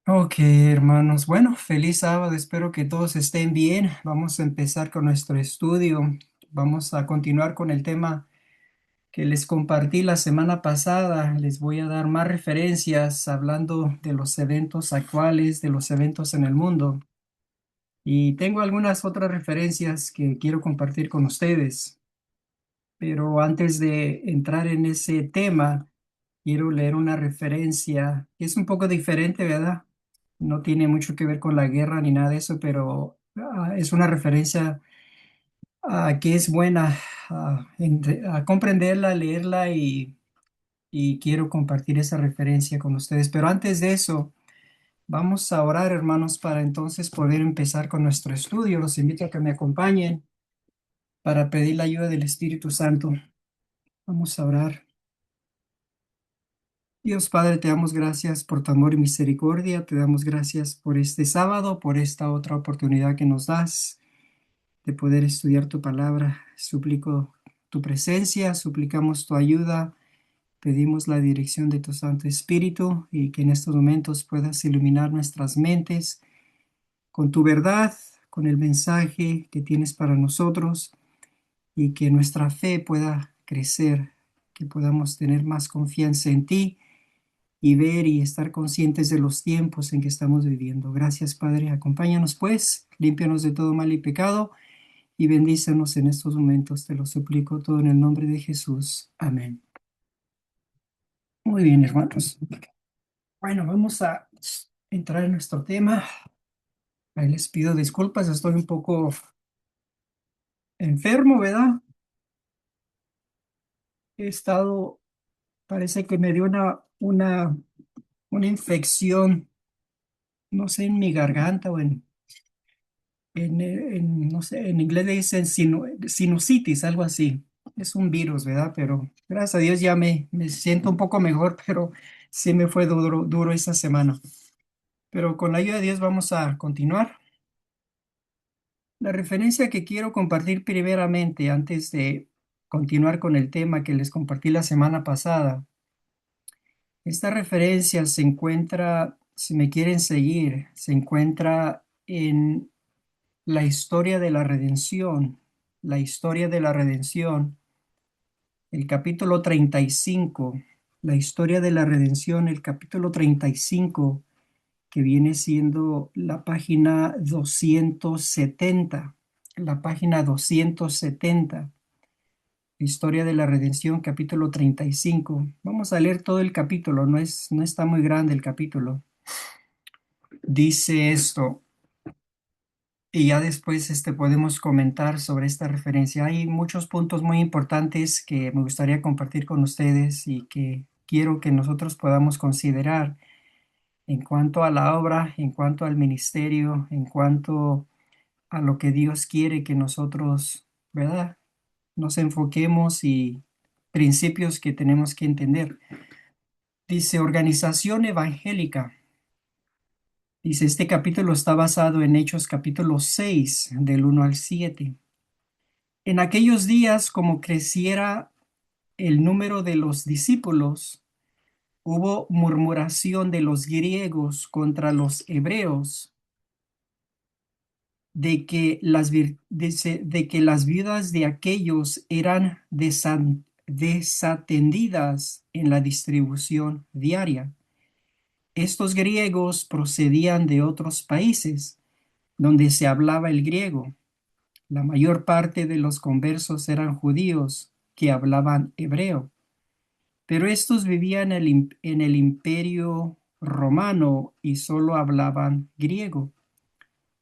Ok, hermanos. Bueno, feliz sábado. Espero que todos estén bien. Vamos a empezar con nuestro estudio. Vamos a continuar con el tema que les compartí la semana pasada. Les voy a dar más referencias hablando de los eventos actuales, de los eventos en el mundo. Y tengo algunas otras referencias que quiero compartir con ustedes. Pero antes de entrar en ese tema, quiero leer una referencia que es un poco diferente, ¿verdad? No tiene mucho que ver con la guerra ni nada de eso, pero es una referencia que es buena a comprenderla, leerla y quiero compartir esa referencia con ustedes. Pero antes de eso, vamos a orar, hermanos, para entonces poder empezar con nuestro estudio. Los invito a que me acompañen para pedir la ayuda del Espíritu Santo. Vamos a orar. Dios Padre, te damos gracias por tu amor y misericordia, te damos gracias por este sábado, por esta otra oportunidad que nos das de poder estudiar tu palabra. Suplico tu presencia, suplicamos tu ayuda, pedimos la dirección de tu Santo Espíritu y que en estos momentos puedas iluminar nuestras mentes con tu verdad, con el mensaje que tienes para nosotros y que nuestra fe pueda crecer, que podamos tener más confianza en ti y ver y estar conscientes de los tiempos en que estamos viviendo. Gracias, Padre. Acompáñanos, pues, límpianos de todo mal y pecado y bendícenos en estos momentos. Te lo suplico todo en el nombre de Jesús. Amén. Muy bien, hermanos. Bueno, vamos a entrar en nuestro tema. Ahí les pido disculpas, estoy un poco enfermo, ¿verdad? He estado, parece que me dio una infección, no sé, en mi garganta o no sé, en inglés le dicen sinusitis, algo así. Es un virus, ¿verdad? Pero gracias a Dios ya me siento un poco mejor, pero sí me fue duro esa semana. Pero con la ayuda de Dios vamos a continuar. La referencia que quiero compartir primeramente, antes de continuar con el tema que les compartí la semana pasada, esta referencia se encuentra, si me quieren seguir, se encuentra en la historia de la redención, la historia de la redención, el capítulo 35, la historia de la redención, el capítulo 35, que viene siendo la página 270, la página 270, historia de la redención, capítulo 35. Vamos a leer todo el capítulo, no está muy grande el capítulo. Dice esto. Y ya después podemos comentar sobre esta referencia. Hay muchos puntos muy importantes que me gustaría compartir con ustedes y que quiero que nosotros podamos considerar en cuanto a la obra, en cuanto al ministerio, en cuanto a lo que Dios quiere que nosotros, ¿verdad? Nos enfoquemos y principios que tenemos que entender. Dice organización evangélica. Dice, este capítulo está basado en Hechos capítulo 6 del 1 al 7. En aquellos días, como creciera el número de los discípulos, hubo murmuración de los griegos contra los hebreos de que las viudas de aquellos eran desatendidas en la distribución diaria. Estos griegos procedían de otros países donde se hablaba el griego. La mayor parte de los conversos eran judíos que hablaban hebreo, pero estos vivían en el imperio romano y solo hablaban griego.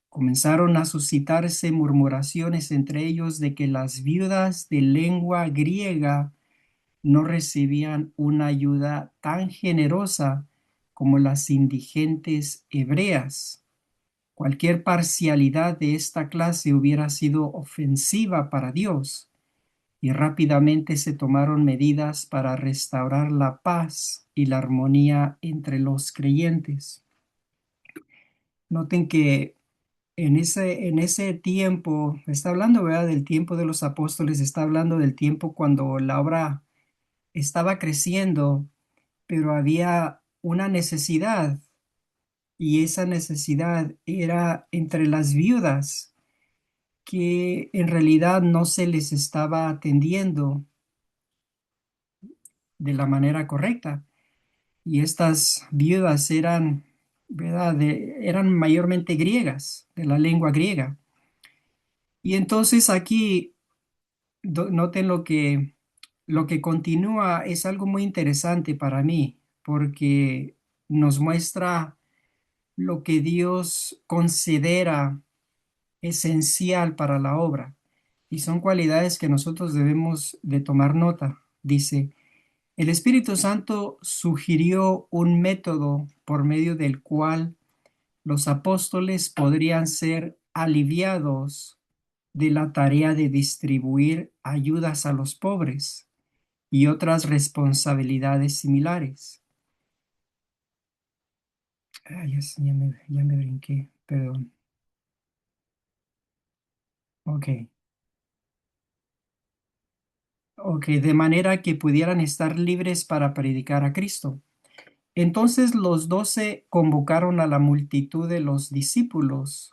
Comenzaron a suscitarse murmuraciones entre ellos de que las viudas de lengua griega no recibían una ayuda tan generosa como las indigentes hebreas. Cualquier parcialidad de esta clase hubiera sido ofensiva para Dios, y rápidamente se tomaron medidas para restaurar la paz y la armonía entre los creyentes. Noten que en ese tiempo, está hablando, ¿verdad?, del tiempo de los apóstoles, está hablando del tiempo cuando la obra estaba creciendo, pero había una necesidad y esa necesidad era entre las viudas que en realidad no se les estaba atendiendo de la manera correcta. Y estas viudas eran, ¿verdad? Eran mayormente griegas, de la lengua griega. Y entonces aquí noten lo que continúa es algo muy interesante para mí, porque nos muestra lo que Dios considera esencial para la obra. Y son cualidades que nosotros debemos de tomar nota. Dice, el Espíritu Santo sugirió un método por medio del cual los apóstoles podrían ser aliviados de la tarea de distribuir ayudas a los pobres y otras responsabilidades similares. Ay, ya me brinqué, perdón. Ok, ok, de manera que pudieran estar libres para predicar a Cristo. Entonces los 12 convocaron a la multitud de los discípulos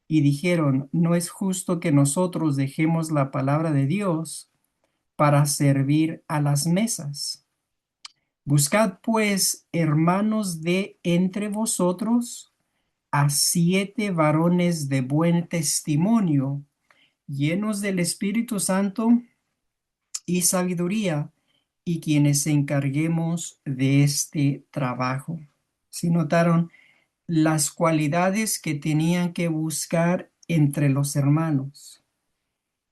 y dijeron, no es justo que nosotros dejemos la palabra de Dios para servir a las mesas. Buscad pues, hermanos, de entre vosotros a 7 varones de buen testimonio, llenos del Espíritu Santo y sabiduría, y quienes encarguemos de este trabajo. Si notaron las cualidades que tenían que buscar entre los hermanos,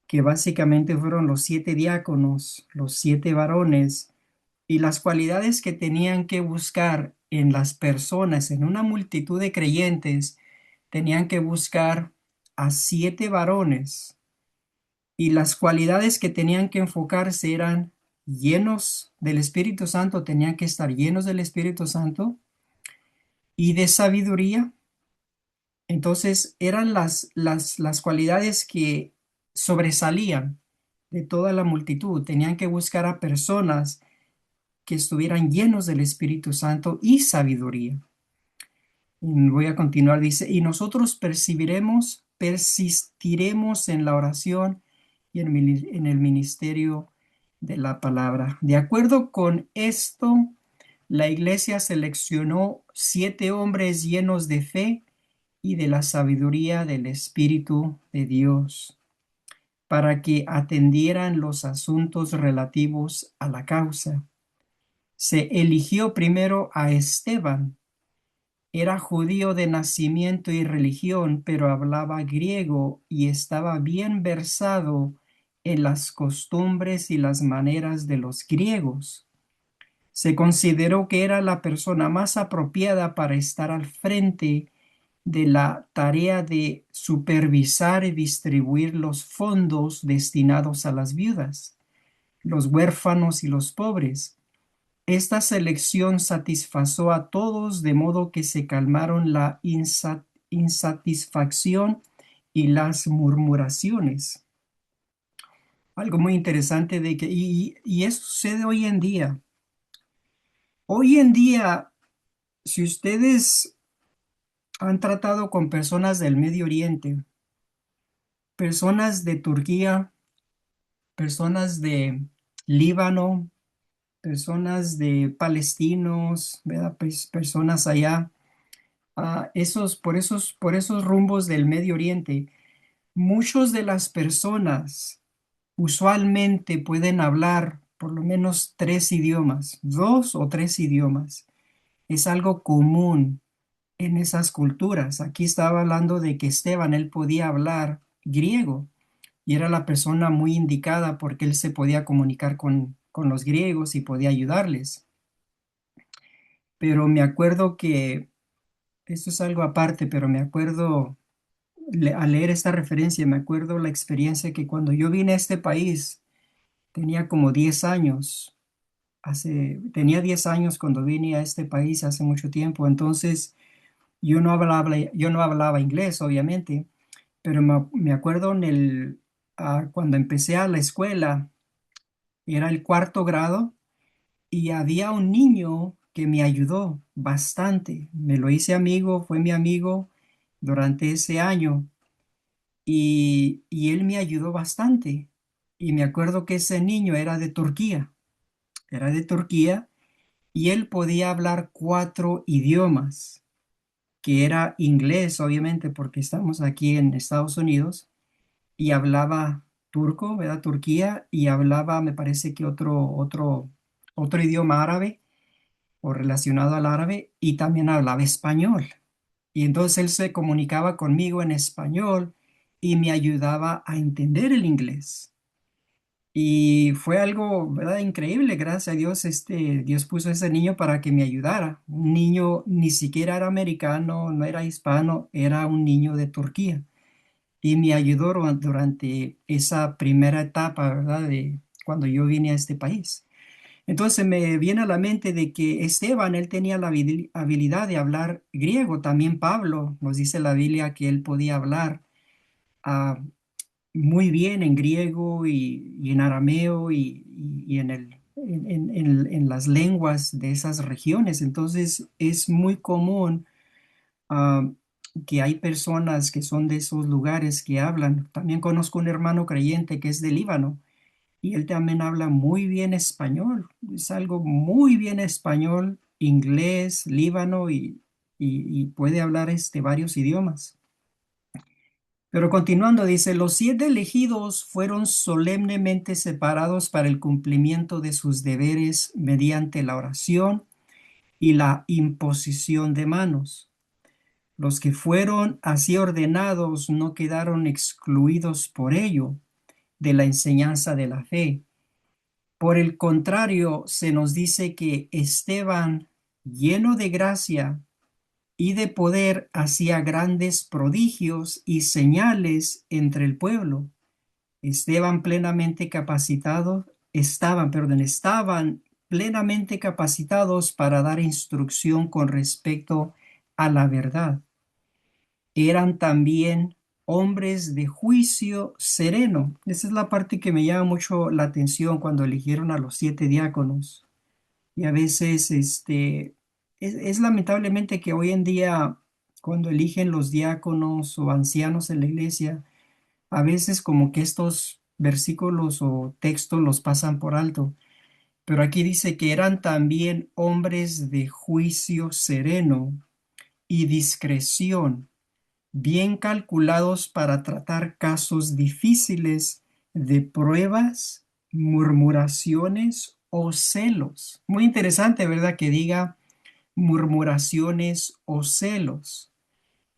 que básicamente fueron los 7 diáconos, los 7 varones, y las cualidades que tenían que buscar en las personas, en una multitud de creyentes, tenían que buscar a 7 varones, y las cualidades que tenían que enfocarse eran llenos del Espíritu Santo, tenían que estar llenos del Espíritu Santo y de sabiduría. Entonces eran las cualidades que sobresalían de toda la multitud. Tenían que buscar a personas que estuvieran llenos del Espíritu Santo y sabiduría. Y voy a continuar, dice, y nosotros percibiremos, persistiremos en la oración y en el ministerio de la palabra. De acuerdo con esto, la iglesia seleccionó 7 hombres llenos de fe y de la sabiduría del Espíritu de Dios para que atendieran los asuntos relativos a la causa. Se eligió primero a Esteban. Era judío de nacimiento y religión, pero hablaba griego y estaba bien versado en las costumbres y las maneras de los griegos. Se consideró que era la persona más apropiada para estar al frente de la tarea de supervisar y distribuir los fondos destinados a las viudas, los huérfanos y los pobres. Esta selección satisfació a todos de modo que se calmaron la insatisfacción y las murmuraciones. Algo muy interesante de que, y eso sucede hoy en día. Hoy en día, si ustedes han tratado con personas del Medio Oriente, personas de Turquía, personas de Líbano, personas de palestinos, ¿verdad? Personas allá, por esos rumbos del Medio Oriente, muchos de las personas usualmente pueden hablar por lo menos 3 idiomas, 2 o 3 idiomas. Es algo común en esas culturas. Aquí estaba hablando de que Esteban, él podía hablar griego y era la persona muy indicada porque él se podía comunicar con los griegos y podía ayudarles. Pero me acuerdo que, esto es algo aparte, pero me acuerdo, al leer esta referencia, me acuerdo la experiencia que cuando yo vine a este país, tenía como 10 años, tenía 10 años cuando vine a este país hace mucho tiempo, entonces yo no hablaba inglés, obviamente, pero me acuerdo cuando empecé a la escuela, era el 4.º grado, y había un niño que me ayudó bastante. Me lo hice amigo, fue mi amigo durante ese año y él me ayudó bastante. Y me acuerdo que ese niño era de Turquía y él podía hablar 4 idiomas, que era inglés, obviamente, porque estamos aquí en Estados Unidos, y hablaba turco, ¿verdad? Turquía, y hablaba, me parece que otro idioma árabe o relacionado al árabe, y también hablaba español. Y entonces él se comunicaba conmigo en español y me ayudaba a entender el inglés. Y fue algo, ¿verdad? Increíble, gracias a Dios, Dios puso a ese niño para que me ayudara. Un niño ni siquiera era americano, no era hispano, era un niño de Turquía. Y me ayudó durante esa primera etapa, ¿verdad? De cuando yo vine a este país. Entonces me viene a la mente de que Esteban, él tenía la habilidad de hablar griego. También Pablo nos dice la Biblia que él podía hablar ah, muy bien en griego y en arameo y en las lenguas de esas regiones. Entonces es muy común ah, que hay personas que son de esos lugares que hablan. También conozco un hermano creyente que es de Líbano y él también habla muy bien español. Es algo muy bien español, inglés, líbano y puede hablar varios idiomas. Pero continuando, dice, los 7 elegidos fueron solemnemente separados para el cumplimiento de sus deberes mediante la oración y la imposición de manos. Los que fueron así ordenados no quedaron excluidos por ello de la enseñanza de la fe. Por el contrario, se nos dice que Esteban, lleno de gracia y de poder, hacía grandes prodigios y señales entre el pueblo. Estaban plenamente capacitados para dar instrucción con respecto a la verdad. Eran también hombres de juicio sereno. Esa es la parte que me llama mucho la atención cuando eligieron a los 7 diáconos. Y a veces, es lamentablemente que hoy en día, cuando eligen los diáconos o ancianos en la iglesia, a veces como que estos versículos o textos los pasan por alto. Pero aquí dice que eran también hombres de juicio sereno y discreción, bien calculados para tratar casos difíciles de pruebas, murmuraciones o celos. Muy interesante, ¿verdad? Que diga murmuraciones o celos.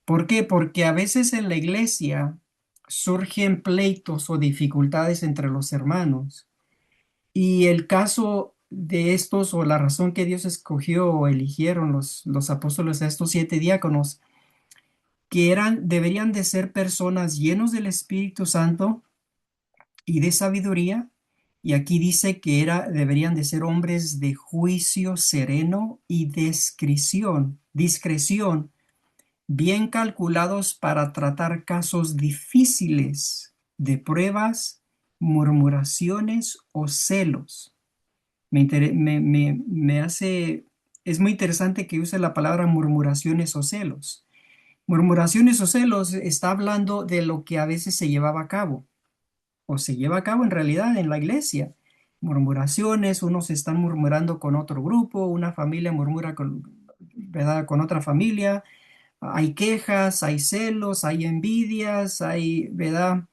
¿Por qué? Porque a veces en la iglesia surgen pleitos o dificultades entre los hermanos. Y el caso de estos, o la razón que Dios escogió o eligieron los apóstoles a estos 7 diáconos, que deberían de ser personas llenos del Espíritu Santo y de sabiduría. Y aquí dice que deberían de ser hombres de juicio sereno y discreción, bien calculados para tratar casos difíciles de pruebas, murmuraciones o celos. Es muy interesante que use la palabra murmuraciones o celos. Murmuraciones o celos está hablando de lo que a veces se llevaba a cabo o se lleva a cabo en realidad en la iglesia. Murmuraciones, unos están murmurando con otro grupo, una familia murmura ¿verdad? Con otra familia, hay quejas, hay celos, hay envidias, hay, ¿verdad?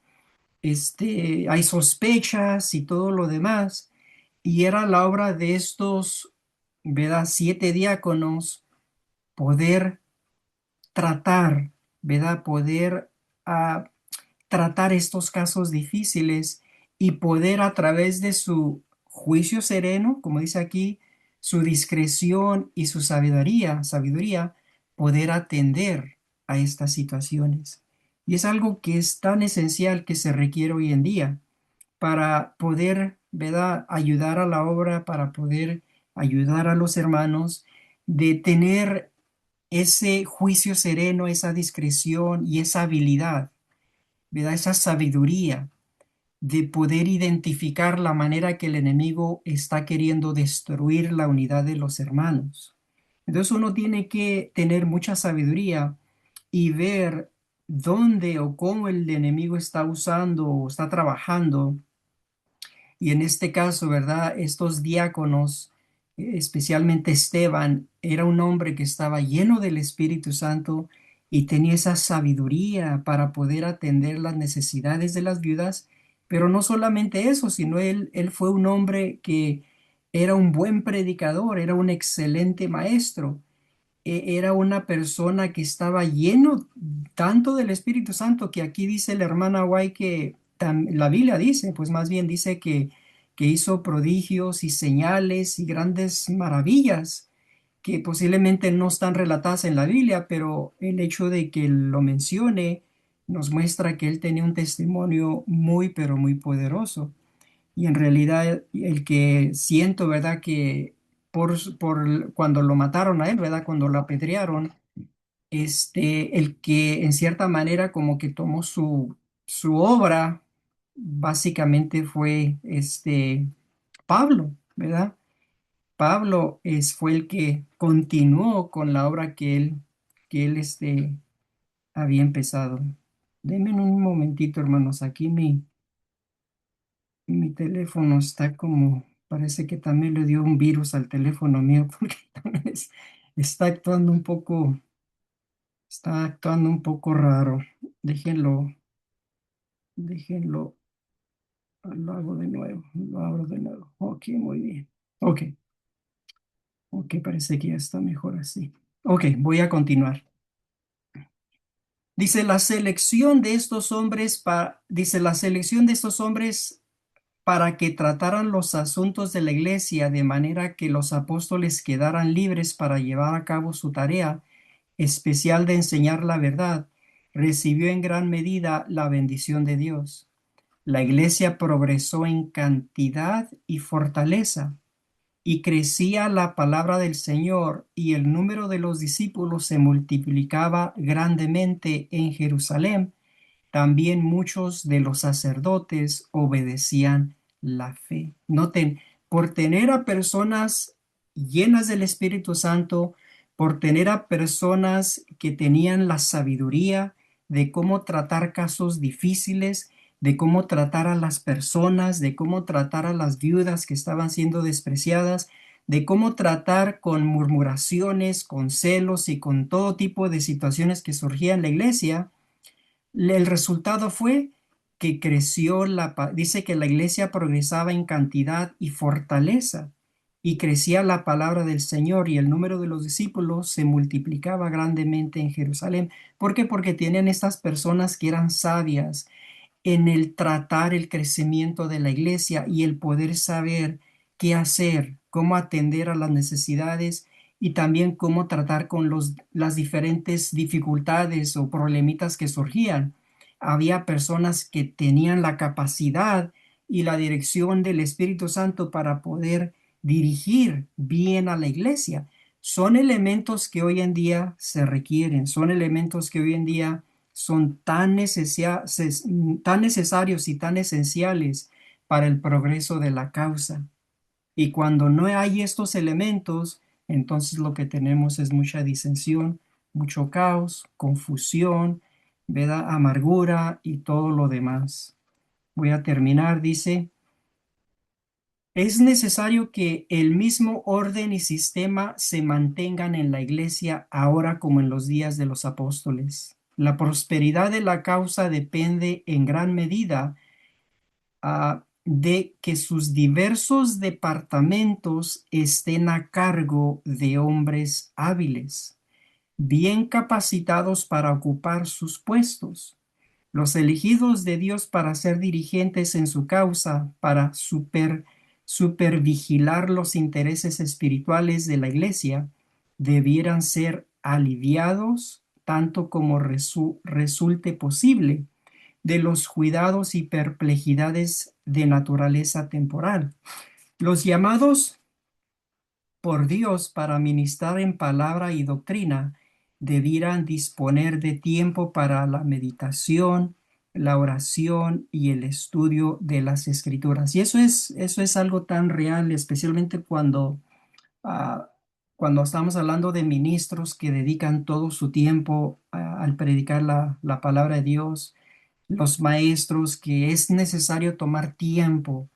Hay sospechas y todo lo demás. Y era la obra de estos, ¿verdad? 7 diáconos poder tratar, ¿verdad? Poder ah, tratar estos casos difíciles y poder a través de su juicio sereno, como dice aquí, su discreción y su sabiduría, poder atender a estas situaciones. Y es algo que es tan esencial que se requiere hoy en día para poder, ¿verdad?, ayudar a la obra, para poder ayudar a los hermanos, de tener ese juicio sereno, esa discreción y esa habilidad, ¿verdad? Esa sabiduría de poder identificar la manera que el enemigo está queriendo destruir la unidad de los hermanos. Entonces uno tiene que tener mucha sabiduría y ver dónde o cómo el enemigo está usando o está trabajando. Y en este caso, ¿verdad? Estos diáconos, especialmente Esteban, era un hombre que estaba lleno del Espíritu Santo y tenía esa sabiduría para poder atender las necesidades de las viudas. Pero no solamente eso, sino él fue un hombre que era un buen predicador, era un excelente maestro, era una persona que estaba lleno tanto del Espíritu Santo que aquí dice la hermana White que la Biblia dice, pues más bien dice que hizo prodigios y señales y grandes maravillas que posiblemente no están relatadas en la Biblia, pero el hecho de que lo mencione nos muestra que él tenía un testimonio muy, pero muy poderoso. Y en realidad el que siento, ¿verdad? Que por cuando lo mataron a él, ¿verdad? Cuando lo apedrearon, el que en cierta manera como que tomó su obra, básicamente fue Pablo, ¿verdad? Pablo fue el que continuó con la obra que él había empezado. Denme un momentito, hermanos, aquí mi teléfono está como, parece que también le dio un virus al teléfono mío porque también está actuando un poco raro. Déjenlo, déjenlo, lo hago de nuevo, lo abro de nuevo. Ok, muy bien. Ok, ok, parece que ya está mejor así. Ok, voy a continuar. Dice la selección de estos hombres, dice la selección de estos hombres para que trataran los asuntos de la iglesia de manera que los apóstoles quedaran libres para llevar a cabo su tarea especial de enseñar la verdad, recibió en gran medida la bendición de Dios. La iglesia progresó en cantidad y fortaleza, y crecía la palabra del Señor, y el número de los discípulos se multiplicaba grandemente en Jerusalén. También muchos de los sacerdotes obedecían la fe. Noten, por tener a personas llenas del Espíritu Santo, por tener a personas que tenían la sabiduría de cómo tratar casos difíciles, de cómo tratar a las personas, de cómo tratar a las viudas que estaban siendo despreciadas, de cómo tratar con murmuraciones, con celos y con todo tipo de situaciones que surgían en la iglesia. El resultado fue que dice que la iglesia progresaba en cantidad y fortaleza, y crecía la palabra del Señor, y el número de los discípulos se multiplicaba grandemente en Jerusalén. ¿Por qué? Porque tienen estas personas que eran sabias en el tratar el crecimiento de la iglesia y el poder saber qué hacer, cómo atender a las necesidades y también cómo tratar con las diferentes dificultades o problemitas que surgían. Había personas que tenían la capacidad y la dirección del Espíritu Santo para poder dirigir bien a la iglesia. Son elementos que hoy en día se requieren, son elementos que hoy en día son tan necesarios y tan esenciales para el progreso de la causa. Y cuando no hay estos elementos, entonces lo que tenemos es mucha disensión, mucho caos, confusión, ¿verdad? Amargura y todo lo demás. Voy a terminar, dice. Es necesario que el mismo orden y sistema se mantengan en la iglesia ahora como en los días de los apóstoles. La prosperidad de la causa depende en gran medida de que sus diversos departamentos estén a cargo de hombres hábiles, bien capacitados para ocupar sus puestos. Los elegidos de Dios para ser dirigentes en su causa, para supervigilar los intereses espirituales de la iglesia, debieran ser aliviados tanto como resulte posible de los cuidados y perplejidades de naturaleza temporal. Los llamados por Dios para ministrar en palabra y doctrina debieran disponer de tiempo para la meditación, la oración y el estudio de las escrituras. Y eso es algo tan real, especialmente ah, cuando estamos hablando de ministros que dedican todo su tiempo al predicar la palabra de Dios, los maestros, que es necesario tomar tiempo,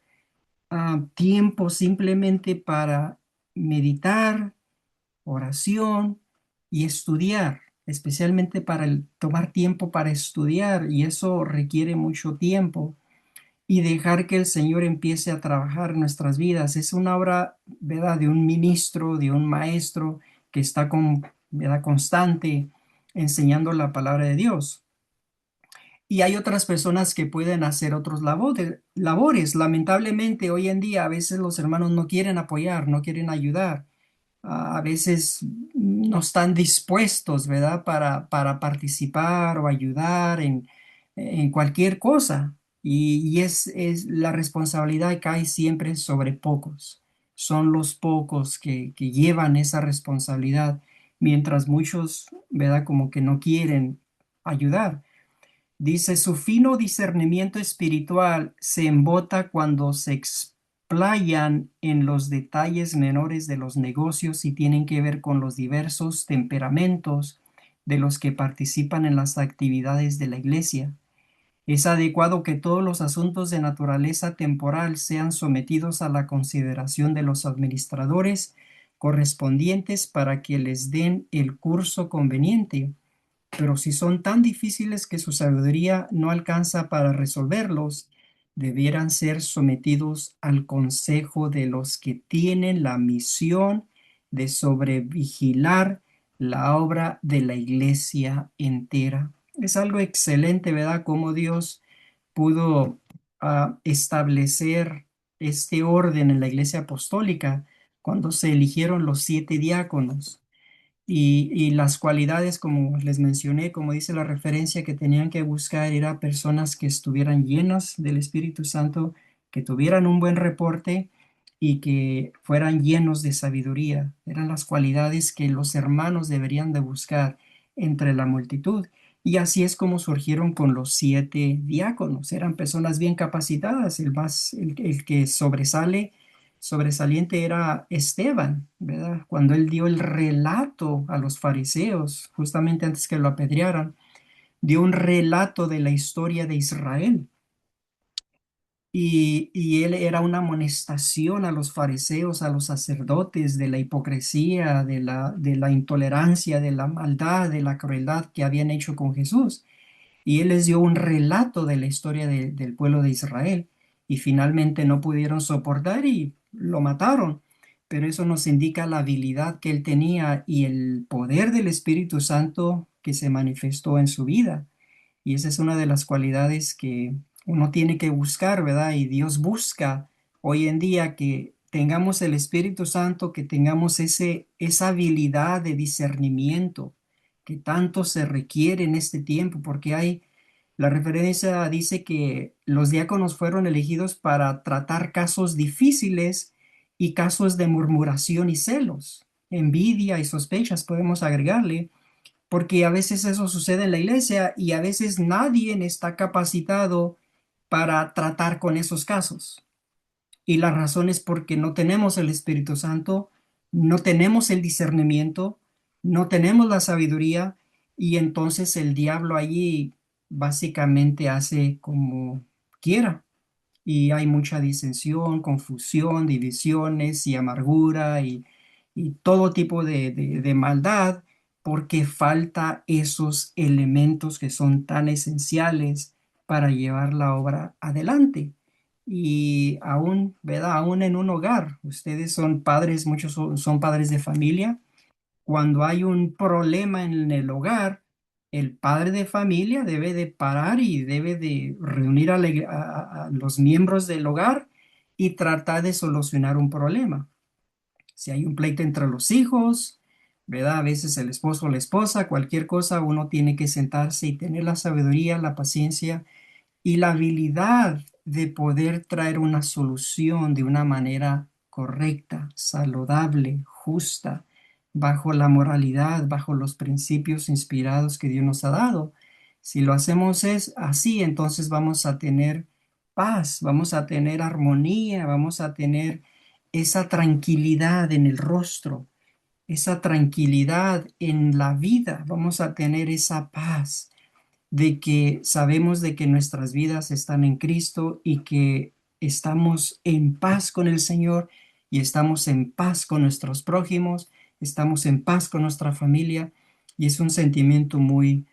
tiempo simplemente para meditar, oración y estudiar, especialmente para tomar tiempo para estudiar, y eso requiere mucho tiempo y dejar que el Señor empiece a trabajar en nuestras vidas. Es una obra, ¿verdad?, de un ministro, de un maestro que está ¿verdad?, constante enseñando la palabra de Dios. Y hay otras personas que pueden hacer otros labores. Lamentablemente, hoy en día a veces los hermanos no quieren apoyar, no quieren ayudar. A veces no están dispuestos, ¿verdad?, para participar o ayudar en cualquier cosa. Y la responsabilidad cae siempre sobre pocos. Son los pocos que llevan esa responsabilidad, mientras muchos, ¿verdad?, como que no quieren ayudar. Dice, su fino discernimiento espiritual se embota cuando se explayan en los detalles menores de los negocios y tienen que ver con los diversos temperamentos de los que participan en las actividades de la iglesia. Es adecuado que todos los asuntos de naturaleza temporal sean sometidos a la consideración de los administradores correspondientes para que les den el curso conveniente, pero si son tan difíciles que su sabiduría no alcanza para resolverlos, debieran ser sometidos al consejo de los que tienen la misión de sobrevigilar la obra de la iglesia entera. Es algo excelente, ¿verdad? Cómo Dios pudo establecer este orden en la iglesia apostólica cuando se eligieron los 7 diáconos. Y las cualidades, como les mencioné, como dice la referencia, que tenían que buscar era personas que estuvieran llenas del Espíritu Santo, que tuvieran un buen reporte y que fueran llenos de sabiduría. Eran las cualidades que los hermanos deberían de buscar entre la multitud. Y así es como surgieron con los 7 diáconos. Eran personas bien capacitadas. El que sobresaliente era Esteban, ¿verdad? Cuando él dio el relato a los fariseos, justamente antes que lo apedrearan, dio un relato de la historia de Israel. Y él era una amonestación a los fariseos, a los sacerdotes, de la hipocresía, de la intolerancia, de la maldad, de la crueldad que habían hecho con Jesús. Y él les dio un relato de la historia del pueblo de Israel. Y finalmente no pudieron soportar y lo mataron. Pero eso nos indica la habilidad que él tenía y el poder del Espíritu Santo que se manifestó en su vida. Y esa es una de las cualidades que uno tiene que buscar, ¿verdad? Y Dios busca hoy en día que tengamos el Espíritu Santo, que tengamos esa habilidad de discernimiento que tanto se requiere en este tiempo, porque la referencia dice que los diáconos fueron elegidos para tratar casos difíciles y casos de murmuración y celos, envidia y sospechas, podemos agregarle, porque a veces eso sucede en la iglesia y a veces nadie está capacitado para tratar con esos casos. Y la razón es porque no tenemos el Espíritu Santo, no tenemos el discernimiento, no tenemos la sabiduría, y entonces el diablo allí básicamente hace como quiera. Y hay mucha disensión, confusión, divisiones y amargura y todo tipo de maldad, porque falta esos elementos que son tan esenciales para llevar la obra adelante. Y aún, ¿verdad? Aún en un hogar, ustedes son padres, muchos son padres de familia. Cuando hay un problema en el hogar, el padre de familia debe de parar y debe de reunir a los miembros del hogar y tratar de solucionar un problema. Si hay un pleito entre los hijos, ¿verdad? A veces el esposo o la esposa, cualquier cosa, uno tiene que sentarse y tener la sabiduría, la paciencia y la habilidad de poder traer una solución de una manera correcta, saludable, justa, bajo la moralidad, bajo los principios inspirados que Dios nos ha dado. Si lo hacemos es así, entonces vamos a tener paz, vamos a tener armonía, vamos a tener esa tranquilidad en el rostro. esa tranquilidad en la vida, vamos a tener esa paz de que sabemos de que nuestras vidas están en Cristo y que estamos en paz con el Señor y estamos en paz con nuestros prójimos, estamos en paz con nuestra familia y es un sentimiento muy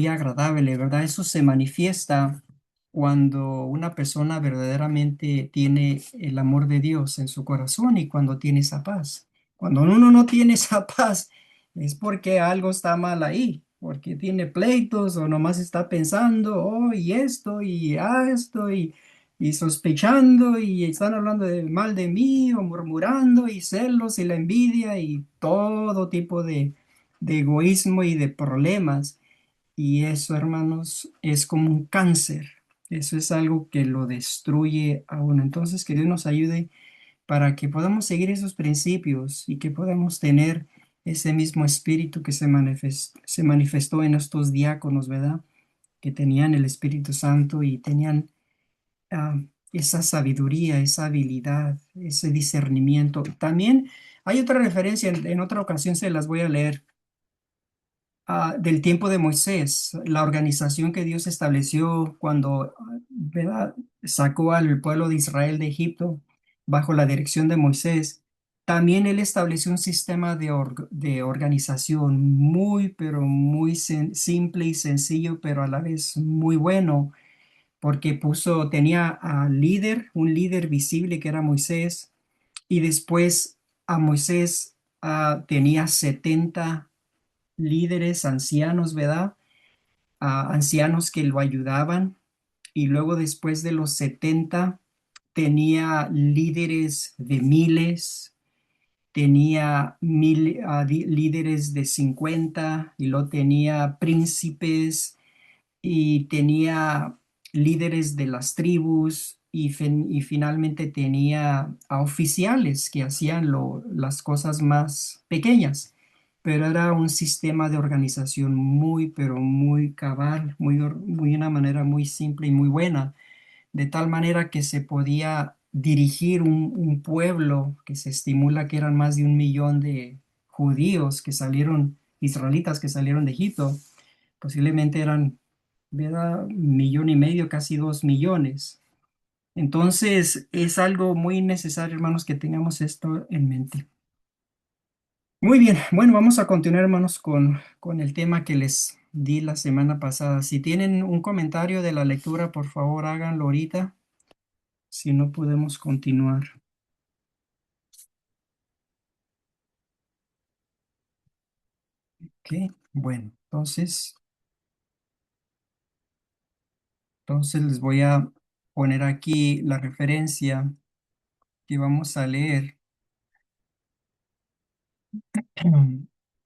agradable, ¿verdad? Eso se manifiesta cuando una persona verdaderamente tiene el amor de Dios en su corazón y cuando tiene esa paz. Cuando uno no tiene esa paz, es porque algo está mal ahí, porque tiene pleitos o nomás está pensando, oh, y esto, y esto, y sospechando, y están hablando mal de mí, o murmurando, y celos, y la envidia, y todo tipo de egoísmo y de problemas. Y eso, hermanos, es como un cáncer. Eso es algo que lo destruye a uno. Entonces, que Dios nos ayude para que podamos seguir esos principios y que podamos tener ese mismo espíritu que se manifestó en estos diáconos, ¿verdad? Que tenían el Espíritu Santo y tenían ah, esa sabiduría, esa habilidad, ese discernimiento. También hay otra referencia, en otra ocasión se las voy a leer, del tiempo de Moisés, la organización que Dios estableció cuando, ¿verdad?, sacó al pueblo de Israel de Egipto bajo la dirección de Moisés. También él estableció un sistema de organización muy, pero muy simple y sencillo, pero a la vez muy bueno, porque tenía un líder visible que era Moisés, y después a Moisés tenía 70 líderes ancianos, ¿verdad? Ancianos que lo ayudaban. Y luego después de los 70 tenía líderes de miles, tenía líderes de 50 y luego tenía príncipes y tenía líderes de las tribus y finalmente tenía a oficiales que hacían las cosas más pequeñas, pero era un sistema de organización muy, pero muy cabal, muy una manera muy simple y muy buena, de tal manera que se podía dirigir un pueblo que se estimula que eran más de 1 millón de judíos que salieron, israelitas que salieron de Egipto, posiblemente eran, ¿verdad?, 1,5 millones, casi 2 millones. Entonces, es algo muy necesario, hermanos, que tengamos esto en mente. Muy bien, bueno, vamos a continuar, hermanos, con el tema que les di la semana pasada. Si tienen un comentario de la lectura, por favor, háganlo ahorita. Si no, podemos continuar. Ok, bueno, entonces les voy a poner aquí la referencia que vamos a leer.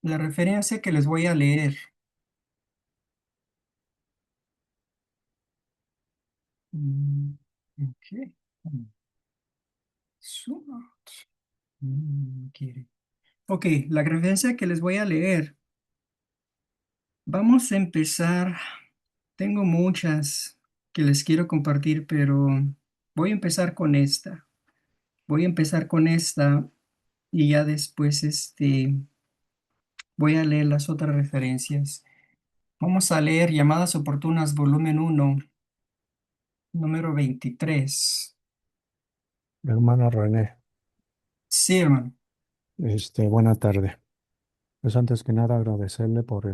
La referencia que les voy a leer. Mm, ok. Suma. Quiere. Ok, la referencia que les voy a leer. Vamos a empezar. Tengo muchas que les quiero compartir, pero voy a empezar con esta. Voy a empezar con esta y ya después voy a leer las otras referencias. Vamos a leer Llamadas Oportunas, volumen 1, número 23. Hermano René, Sí, hermano. buena tarde. Pues antes que nada agradecerle por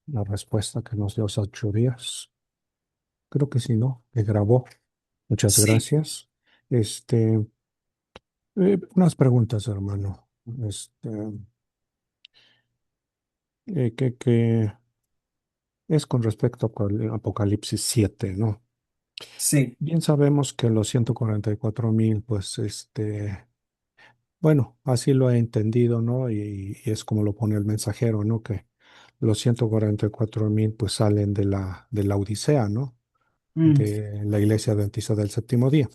la respuesta que nos dio hace 8 días. Creo que sí, ¿no? Que grabó. Muchas Sí, gracias. Este, unas preguntas, hermano. Que es con respecto al Apocalipsis 7, ¿no? sí. Bien sabemos que los 144,000, pues, bueno, así lo he entendido, ¿no? Y es como lo pone el mensajero, ¿no? Que los 144,000 pues salen de la Odisea, ¿no? Mm, De la Iglesia Adventista del Séptimo Día.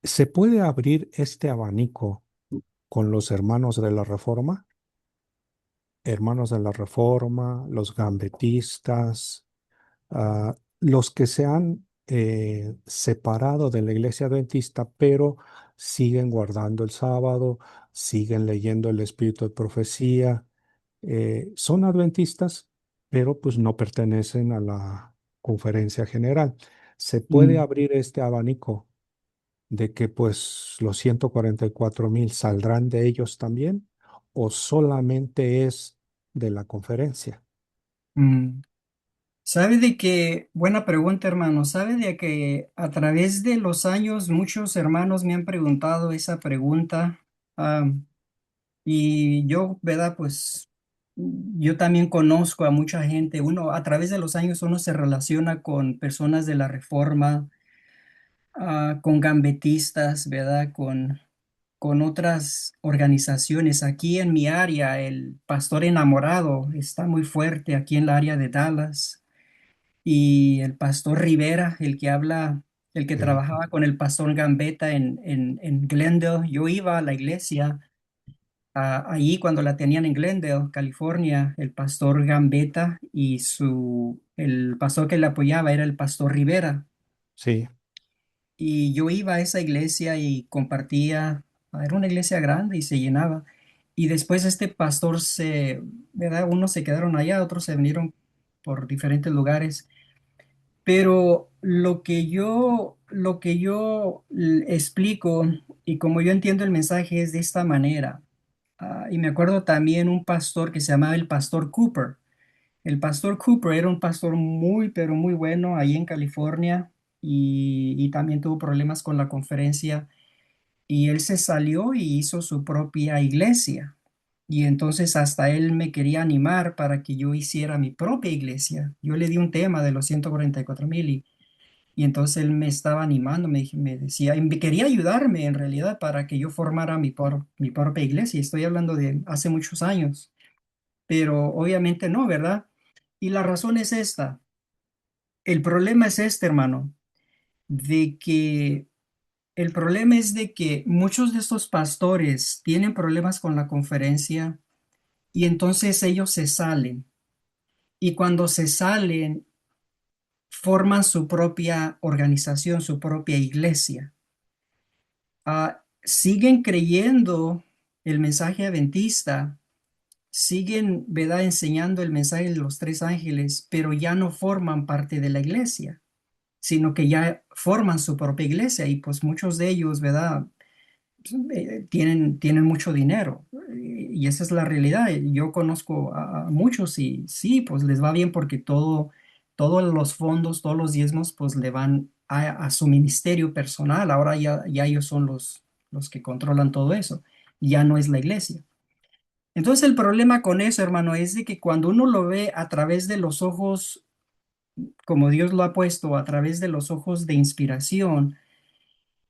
¿Se puede abrir este abanico con los hermanos de la Reforma? Hermanos de la Reforma, los gambetistas, los que se han separado de la iglesia adventista, pero siguen guardando el sábado, siguen leyendo el espíritu de profecía. Son adventistas, pero pues no pertenecen a la conferencia general. Se puede Mm, abrir este abanico de que pues los 144,000 saldrán de ellos también, o solamente es de la conferencia. mm. Sabe de que, buena pregunta, hermano, sabe de que a través de los años muchos hermanos me han preguntado esa pregunta. ah, y yo, ¿verdad? Pues yo también conozco a mucha gente. Uno, a través de los años, uno se relaciona con personas de la Reforma, con gambetistas, ¿verdad? Con otras organizaciones. Aquí en mi área, el pastor enamorado está muy fuerte aquí en la área de Dallas. Y el pastor Rivera, el que habla, el que Sí, trabajaba con el pastor Gambetta en Glendale. Yo iba a la iglesia allí cuando la tenían en Glendale, California, el pastor Gambetta y el pastor que le apoyaba era el pastor Rivera. sí, Y yo iba a esa iglesia y compartía, era una iglesia grande y se llenaba. Y después este pastor ¿verdad? Unos se quedaron allá, otros se vinieron por diferentes lugares. Pero lo que yo explico y como yo entiendo el mensaje es de esta manera. Y me acuerdo también un pastor que se llamaba el pastor Cooper. El pastor Cooper era un pastor muy, pero muy bueno ahí en California y también tuvo problemas con la conferencia y él se salió y hizo su propia iglesia. Y entonces hasta él me quería animar para que yo hiciera mi propia iglesia. Yo le di un tema de los 144,000 y entonces él me estaba animando, me decía, y me quería ayudarme en realidad para que yo formara mi propia iglesia. Estoy hablando de hace muchos años, pero obviamente no, ¿verdad? Y la razón es esta. El problema es este, hermano, de que el problema es de que muchos de estos pastores tienen problemas con la conferencia y entonces ellos se salen. Y cuando se salen, forman su propia organización, su propia iglesia. Siguen creyendo el mensaje adventista, siguen, ¿verdad?, enseñando el mensaje de los tres ángeles, pero ya no forman parte de la iglesia, sino que ya forman su propia iglesia y pues muchos de ellos, ¿verdad? Tienen mucho dinero y esa es la realidad. Yo conozco a muchos y sí, pues les va bien porque todos los fondos, todos los diezmos, pues le van a su ministerio personal. Ahora ya ellos son los que controlan todo eso. Ya no es la iglesia. Entonces el problema con eso, hermano, es de que cuando uno lo ve a través de los ojos, como Dios lo ha puesto, a través de los ojos de inspiración,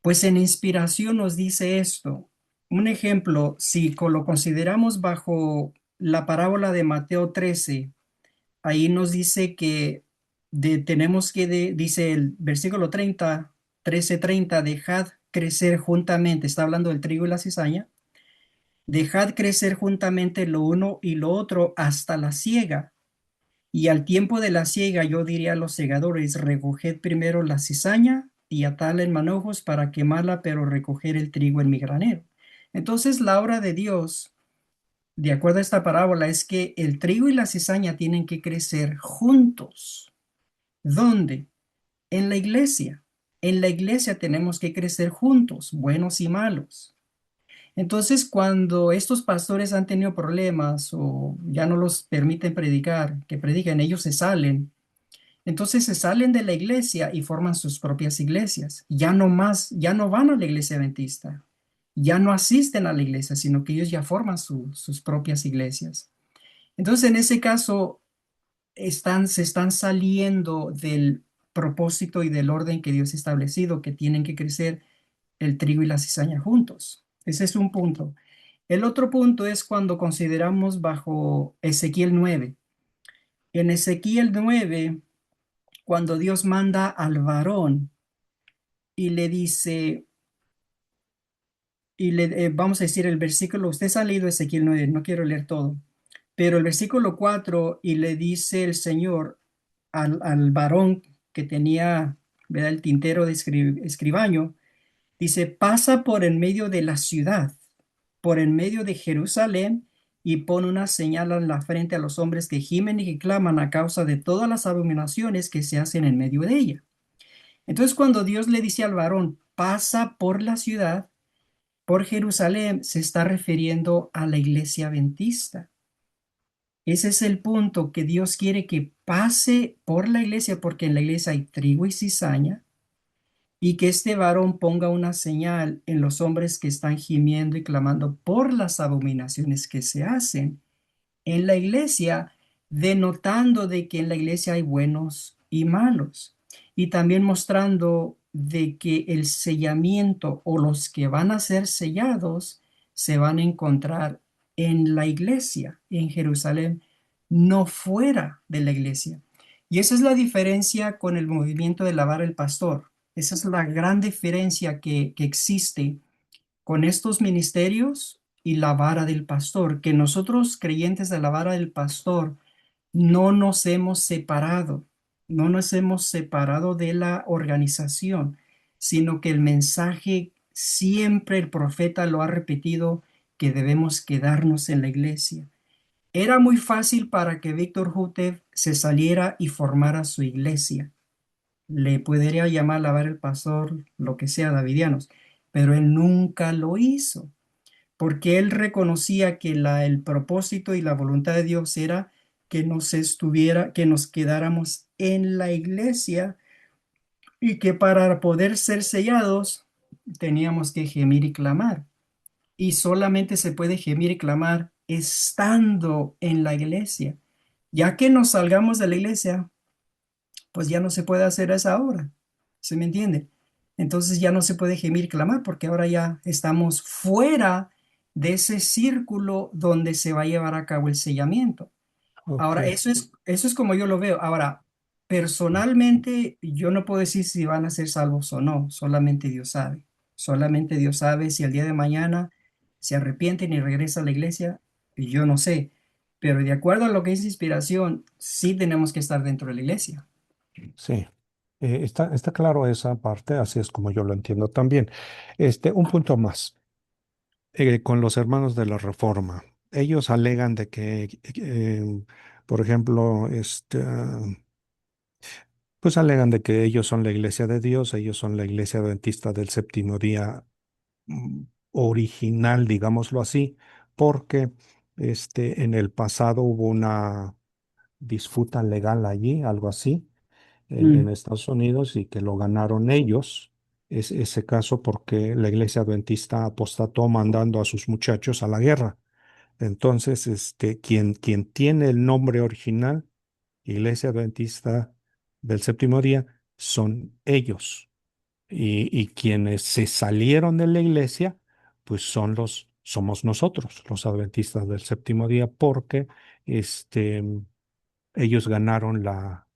pues en inspiración nos dice esto. Un ejemplo, si lo consideramos bajo la parábola de Mateo 13, ahí nos dice que dice el versículo 30, 13:30, dejad crecer juntamente, está hablando del trigo y la cizaña, dejad crecer juntamente lo uno y lo otro hasta la siega. Y al tiempo de la siega, yo diría a los segadores, recoged primero la cizaña y atadla en manojos para quemarla, pero recoger el trigo en mi granero. Entonces, la obra de Dios, de acuerdo a esta parábola, es que el trigo y la cizaña tienen que crecer juntos. ¿Dónde? En la iglesia. En la iglesia tenemos que crecer juntos, buenos y malos. Entonces, cuando estos pastores han tenido problemas o ya no los permiten predicar, que predican, ellos se salen. Entonces se salen de la iglesia y forman sus propias iglesias. Ya no más, ya no van a la iglesia adventista, ya no asisten a la iglesia, sino que ellos ya forman sus propias iglesias. Entonces, en ese caso, se están saliendo del propósito y del orden que Dios ha establecido, que tienen que crecer el trigo y la cizaña juntos. Ese es un punto. El otro punto es cuando consideramos bajo Ezequiel 9. En Ezequiel 9 cuando Dios manda al varón y le dice, vamos a decir el versículo, ustedes han leído Ezequiel 9, no quiero leer todo, pero el versículo 4 y le dice el Señor al varón que tenía ¿verdad? El tintero de escribaño, dice, pasa por en medio de la ciudad, por en medio de Jerusalén, y pone una señal en la frente a los hombres que gimen y que claman a causa de todas las abominaciones que se hacen en medio de ella. Entonces, cuando Dios le dice al varón, pasa por la ciudad, por Jerusalén, se está refiriendo a la iglesia adventista. Ese es el punto que Dios quiere que pase por la iglesia, porque en la iglesia hay trigo y cizaña, y que este varón ponga una señal en los hombres que están gimiendo y clamando por las abominaciones que se hacen en la iglesia, denotando de que en la iglesia hay buenos y malos, y también mostrando de que el sellamiento o los que van a ser sellados se van a encontrar en la iglesia, en Jerusalén, no fuera de la iglesia. Y esa es la diferencia con el movimiento de lavar el pastor. Esa es la gran diferencia que existe con estos ministerios y la vara del pastor, que nosotros creyentes de la vara del pastor no nos hemos separado, no nos hemos separado de la organización, sino que el mensaje siempre el profeta lo ha repetido, que debemos quedarnos en la iglesia. Era muy fácil para que Víctor Jutev se saliera y formara su iglesia. Le podría llamar lavar el pastor, lo que sea, davidianos, pero él nunca lo hizo porque él reconocía que el propósito y la voluntad de Dios era que nos quedáramos en la iglesia y que para poder ser sellados teníamos que gemir y clamar. Y solamente se puede gemir y clamar estando en la iglesia. Ya que nos salgamos de la iglesia, pues ya no se puede hacer a esa hora. ¿Se me entiende? Entonces ya no se puede gemir y clamar porque ahora ya estamos fuera de ese círculo donde se va a llevar a cabo el sellamiento. Ok, Ahora, eso es como yo lo veo. Ahora, personalmente, yo no puedo decir si van a ser salvos o no, solamente Dios sabe. Solamente Dios sabe si el día de mañana se arrepienten y regresan a la iglesia, yo no sé. Pero de acuerdo a lo que es inspiración, sí tenemos que estar dentro de la iglesia. sí. Está claro esa parte, así es como yo lo entiendo también. Un punto más, con los hermanos de la Reforma. Ellos alegan de que, por ejemplo, pues alegan de que ellos son la iglesia de Dios, ellos son la iglesia adventista del séptimo día mm, original, digámoslo así, porque en el pasado hubo una disputa legal allí, algo así, en Mm. Estados Unidos y que lo ganaron ellos. Es ese caso porque la iglesia adventista apostató mandando a sus muchachos a la guerra. Entonces, quien tiene el nombre original, Iglesia Adventista del Séptimo Día, son ellos. Y quienes se salieron de la iglesia, pues somos nosotros, los adventistas del séptimo día, porque este, ellos ganaron la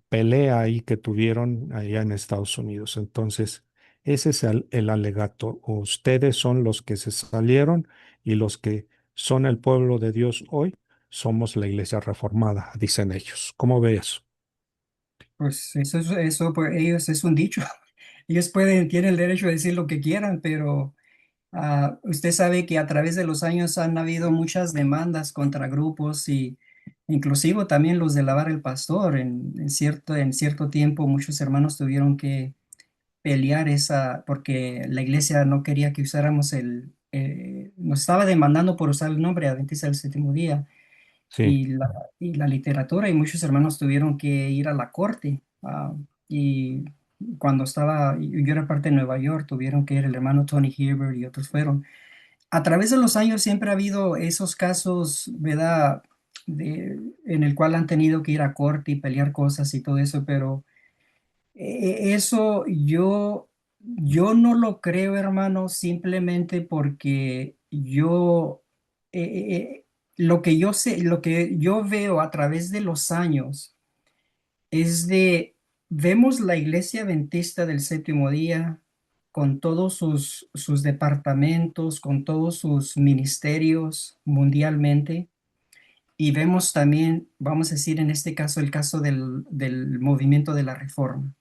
pelea ahí que tuvieron allá en Estados Unidos. Entonces, ese es el alegato. Ustedes son los que se salieron y los que son el pueblo de Dios hoy, somos la iglesia reformada, dicen ellos. ¿Cómo ves? Pues eso pues ellos es un dicho. Ellos tienen el derecho de decir lo que quieran, pero usted sabe que a través de los años han habido muchas demandas contra grupos y inclusive también los de lavar el pastor. En cierto tiempo muchos hermanos tuvieron que pelear porque la iglesia no quería que usáramos nos estaba demandando por usar el nombre Adventista del Séptimo Día Sí, y y la literatura y muchos hermanos tuvieron que ir a la corte. Y cuando yo era parte de Nueva York, tuvieron que ir el hermano Tony Hibbert y otros fueron. A través de los años siempre ha habido esos casos, ¿verdad? En el cual han tenido que ir a corte y pelear cosas y todo eso, pero eso yo no lo creo, hermano, simplemente porque eh, eh, lo que yo sé, lo que yo veo a través de los años es vemos la iglesia adventista del séptimo día con todos sus departamentos, con todos sus ministerios mundialmente y vemos también, vamos a decir en este caso, el caso del movimiento de la Reforma.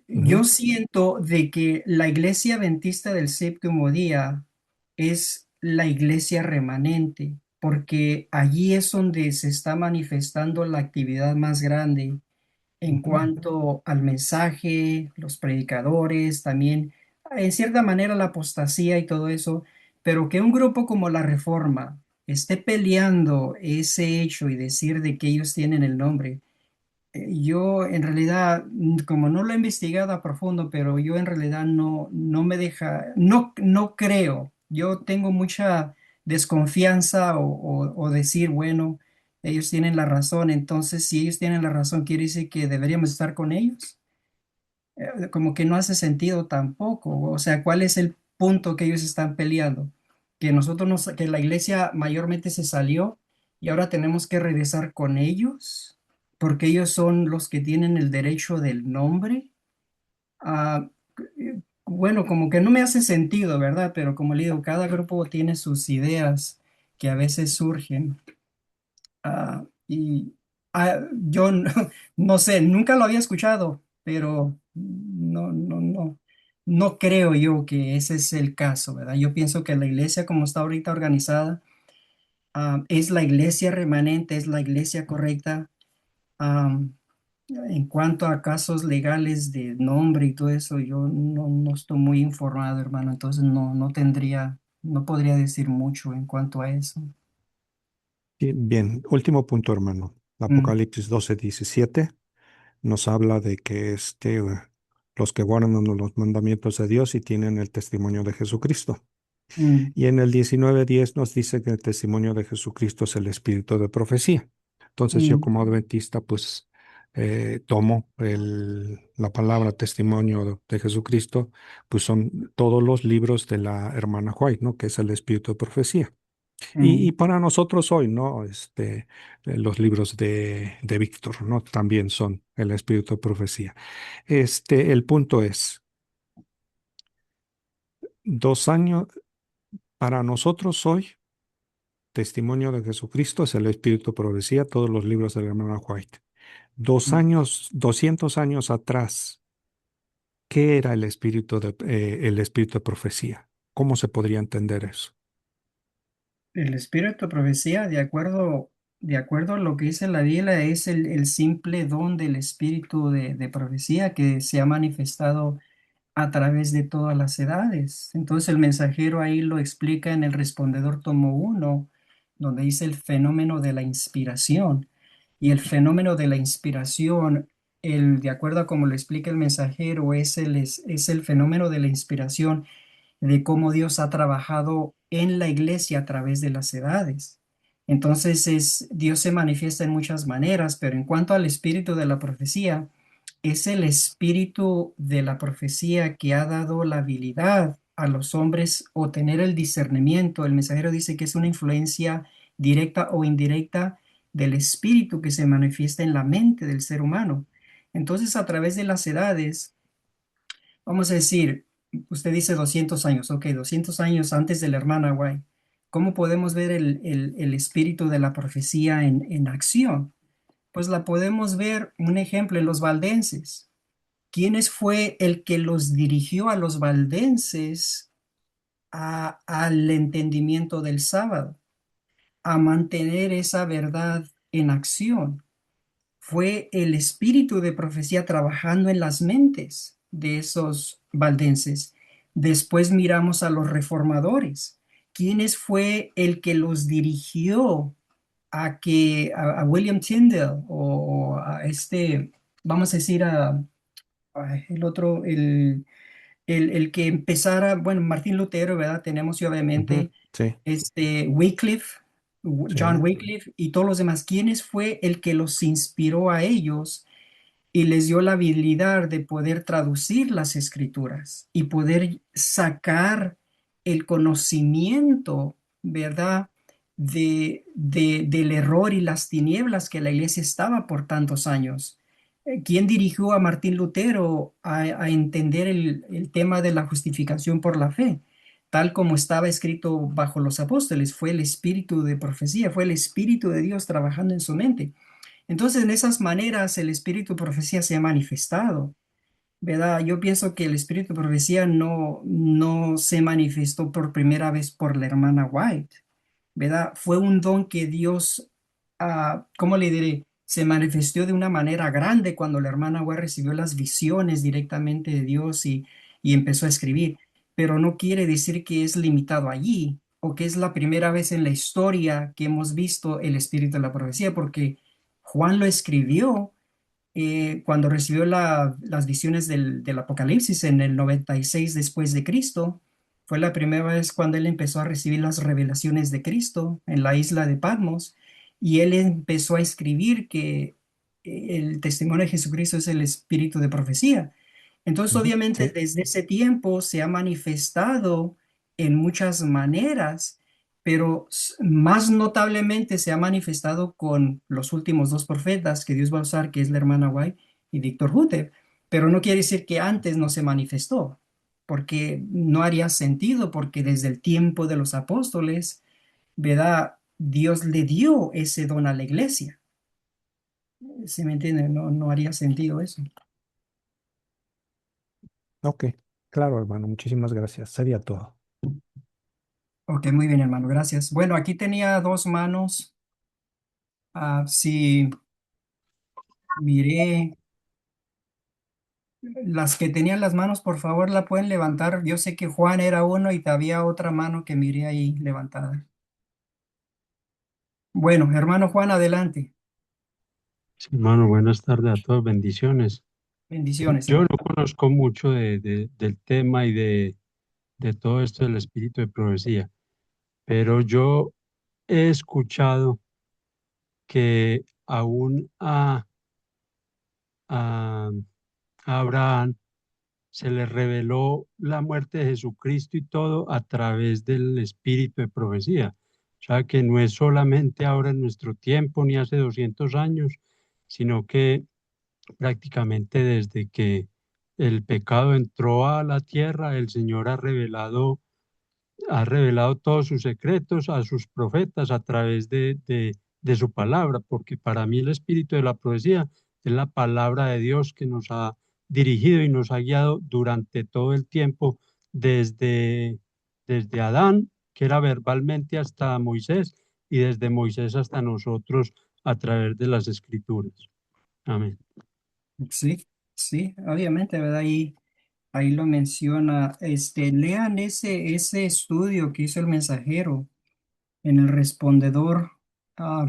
Ujú, Yo siento de que la iglesia adventista del séptimo día es la iglesia remanente, porque allí es donde se está manifestando la actividad más grande en ujú. cuanto al mensaje, los predicadores, también en cierta manera la apostasía y todo eso, pero que un grupo como la Reforma esté peleando ese hecho y decir de que ellos tienen el nombre. Yo en realidad, como no lo he investigado a profundo, pero yo en realidad no me deja, no creo. Yo tengo mucha desconfianza o decir, bueno, ellos tienen la razón, entonces si ellos tienen la razón, quiere decir que deberíamos estar con ellos. Como que no hace sentido tampoco. O sea, ¿cuál es el punto que ellos están peleando? Que nosotros nos, que la iglesia mayormente se salió y ahora tenemos que regresar con ellos porque ellos son los que tienen el derecho del nombre. Ah, bueno, como que no me hace sentido, ¿verdad? Pero como le digo, cada grupo tiene sus ideas que a veces surgen. Y yo no sé, nunca lo había escuchado, pero no creo yo que ese es el caso, ¿verdad? Yo pienso que la iglesia como está ahorita organizada, es la iglesia remanente, es la iglesia correcta. Am, en cuanto a casos legales de nombre y todo eso, yo no estoy muy informado, hermano, entonces no podría decir mucho en cuanto a eso. Bien, último punto, hermano. Mm, Apocalipsis 12:17 nos habla de que los que guardan los mandamientos de Dios y tienen el testimonio de Jesucristo. mm, Y en el 19:10 nos dice que el testimonio de Jesucristo es el espíritu de profecía. Entonces yo mm, como adventista pues tomo la palabra testimonio de Jesucristo, pues son todos los libros de la hermana White, ¿no? Que es el espíritu de profecía. Y mm. para nosotros hoy, ¿no? Los libros de Víctor, ¿no? También son el espíritu de profecía. El punto es, 2 años, para nosotros hoy, testimonio de Jesucristo es el espíritu de profecía, todos los libros de la hermana White. 2 años, 200 años atrás, ¿qué era el espíritu de profecía? ¿Cómo se podría entender eso? El espíritu de profecía, de acuerdo a lo que dice la Biblia, es el simple don del espíritu de profecía que se ha manifestado a través de todas las edades. Entonces el mensajero ahí lo explica en el respondedor tomo uno, donde dice el fenómeno de la inspiración. Y el fenómeno de la inspiración, de acuerdo a como lo explica el mensajero, es el fenómeno de la inspiración de cómo Dios ha trabajado en la iglesia a través de las edades. Entonces, Dios se manifiesta en muchas maneras, pero en cuanto al espíritu de la profecía, es el espíritu de la profecía que ha dado la habilidad a los hombres o tener el discernimiento. El mensajero dice que es una influencia directa o indirecta del espíritu que se manifiesta en la mente del ser humano. Entonces, a través de las edades, vamos a decir, usted dice 200 años, ok, 200 años antes de la hermana White. ¿Cómo podemos ver el espíritu de la profecía en acción? Pues la podemos ver, un ejemplo, en los valdenses. Fue el que los dirigió a los valdenses al entendimiento del sábado, a mantener esa verdad en acción? Fue el espíritu de profecía trabajando en las mentes de esos valdenses. Después miramos a los reformadores. Fue el que los dirigió a William Tyndale o a vamos a decir el otro, el que empezara, bueno, Martín Lutero, ¿verdad? Tenemos y Ujú, obviamente sí, Wycliffe, sí. John Wycliffe y todos los demás. Fue el que los inspiró a ellos y les dio la habilidad de poder traducir las escrituras y poder sacar el conocimiento, ¿verdad? Del error y las tinieblas que la iglesia estaba por tantos años. ¿Quién dirigió a Martín Lutero a entender el tema de la justificación por la fe? tal como estaba escrito bajo los apóstoles. Fue el espíritu de profecía, fue el espíritu de Dios trabajando en su mente. Entonces, en esas maneras, el espíritu de profecía se ha manifestado, ¿verdad? Yo pienso que el espíritu de profecía no se manifestó por primera vez por la hermana White, ¿verdad? Fue un don que Dios, ¿cómo le diré? Se manifestó de una manera grande cuando la hermana White recibió las visiones directamente de Dios y empezó a escribir, pero no quiere decir que es limitado allí o que es la primera vez en la historia que hemos visto el espíritu de la profecía, porque Juan lo escribió cuando recibió las visiones del Apocalipsis en el 96 después de Cristo. Fue la primera vez cuando él empezó a recibir las revelaciones de Cristo en la isla de Patmos y él empezó a escribir que el testimonio de Jesucristo es el espíritu de profecía. Entonces, Ujú, obviamente, sí, desde ese tiempo se ha manifestado en muchas maneras, pero más notablemente se ha manifestado con los últimos dos profetas que Dios va a usar, que es la hermana White y Víctor Hutep. Pero no quiere decir que antes no se manifestó, porque no haría sentido, porque desde el tiempo de los apóstoles, ¿verdad? Dios le dio ese don a la iglesia. ¿Se me entiende? No haría sentido eso. ok, claro, hermano, muchísimas gracias. Sería todo. Ok, muy bien, hermano, gracias. Bueno, aquí tenía dos manos. Si miré las que tenían las manos, por favor, la pueden levantar. Yo sé que Juan era uno y había otra mano que miré ahí levantada. Bueno, hermano Juan, adelante. Sí, hermano, buenas tardes a todos, bendiciones. Bendiciones, Yo hermano. no conozco mucho del tema y de todo esto del espíritu de profecía, pero yo he escuchado que aún a, a Abraham se le reveló la muerte de Jesucristo y todo a través del espíritu de profecía. O sea, que no es solamente ahora en nuestro tiempo ni hace 200 años, sino que prácticamente desde que el pecado entró a la tierra, el Señor ha revelado todos sus secretos a sus profetas a través de su palabra, porque para mí el espíritu de la profecía es la palabra de Dios que nos ha dirigido y nos ha guiado durante todo el tiempo, desde, desde Adán, que era verbalmente, hasta Moisés, y desde Moisés hasta nosotros a través de las escrituras. Amén. Sí, sí, obviamente, ¿verdad? Ahí lo menciona. Lean ese estudio que hizo el mensajero en el respondedor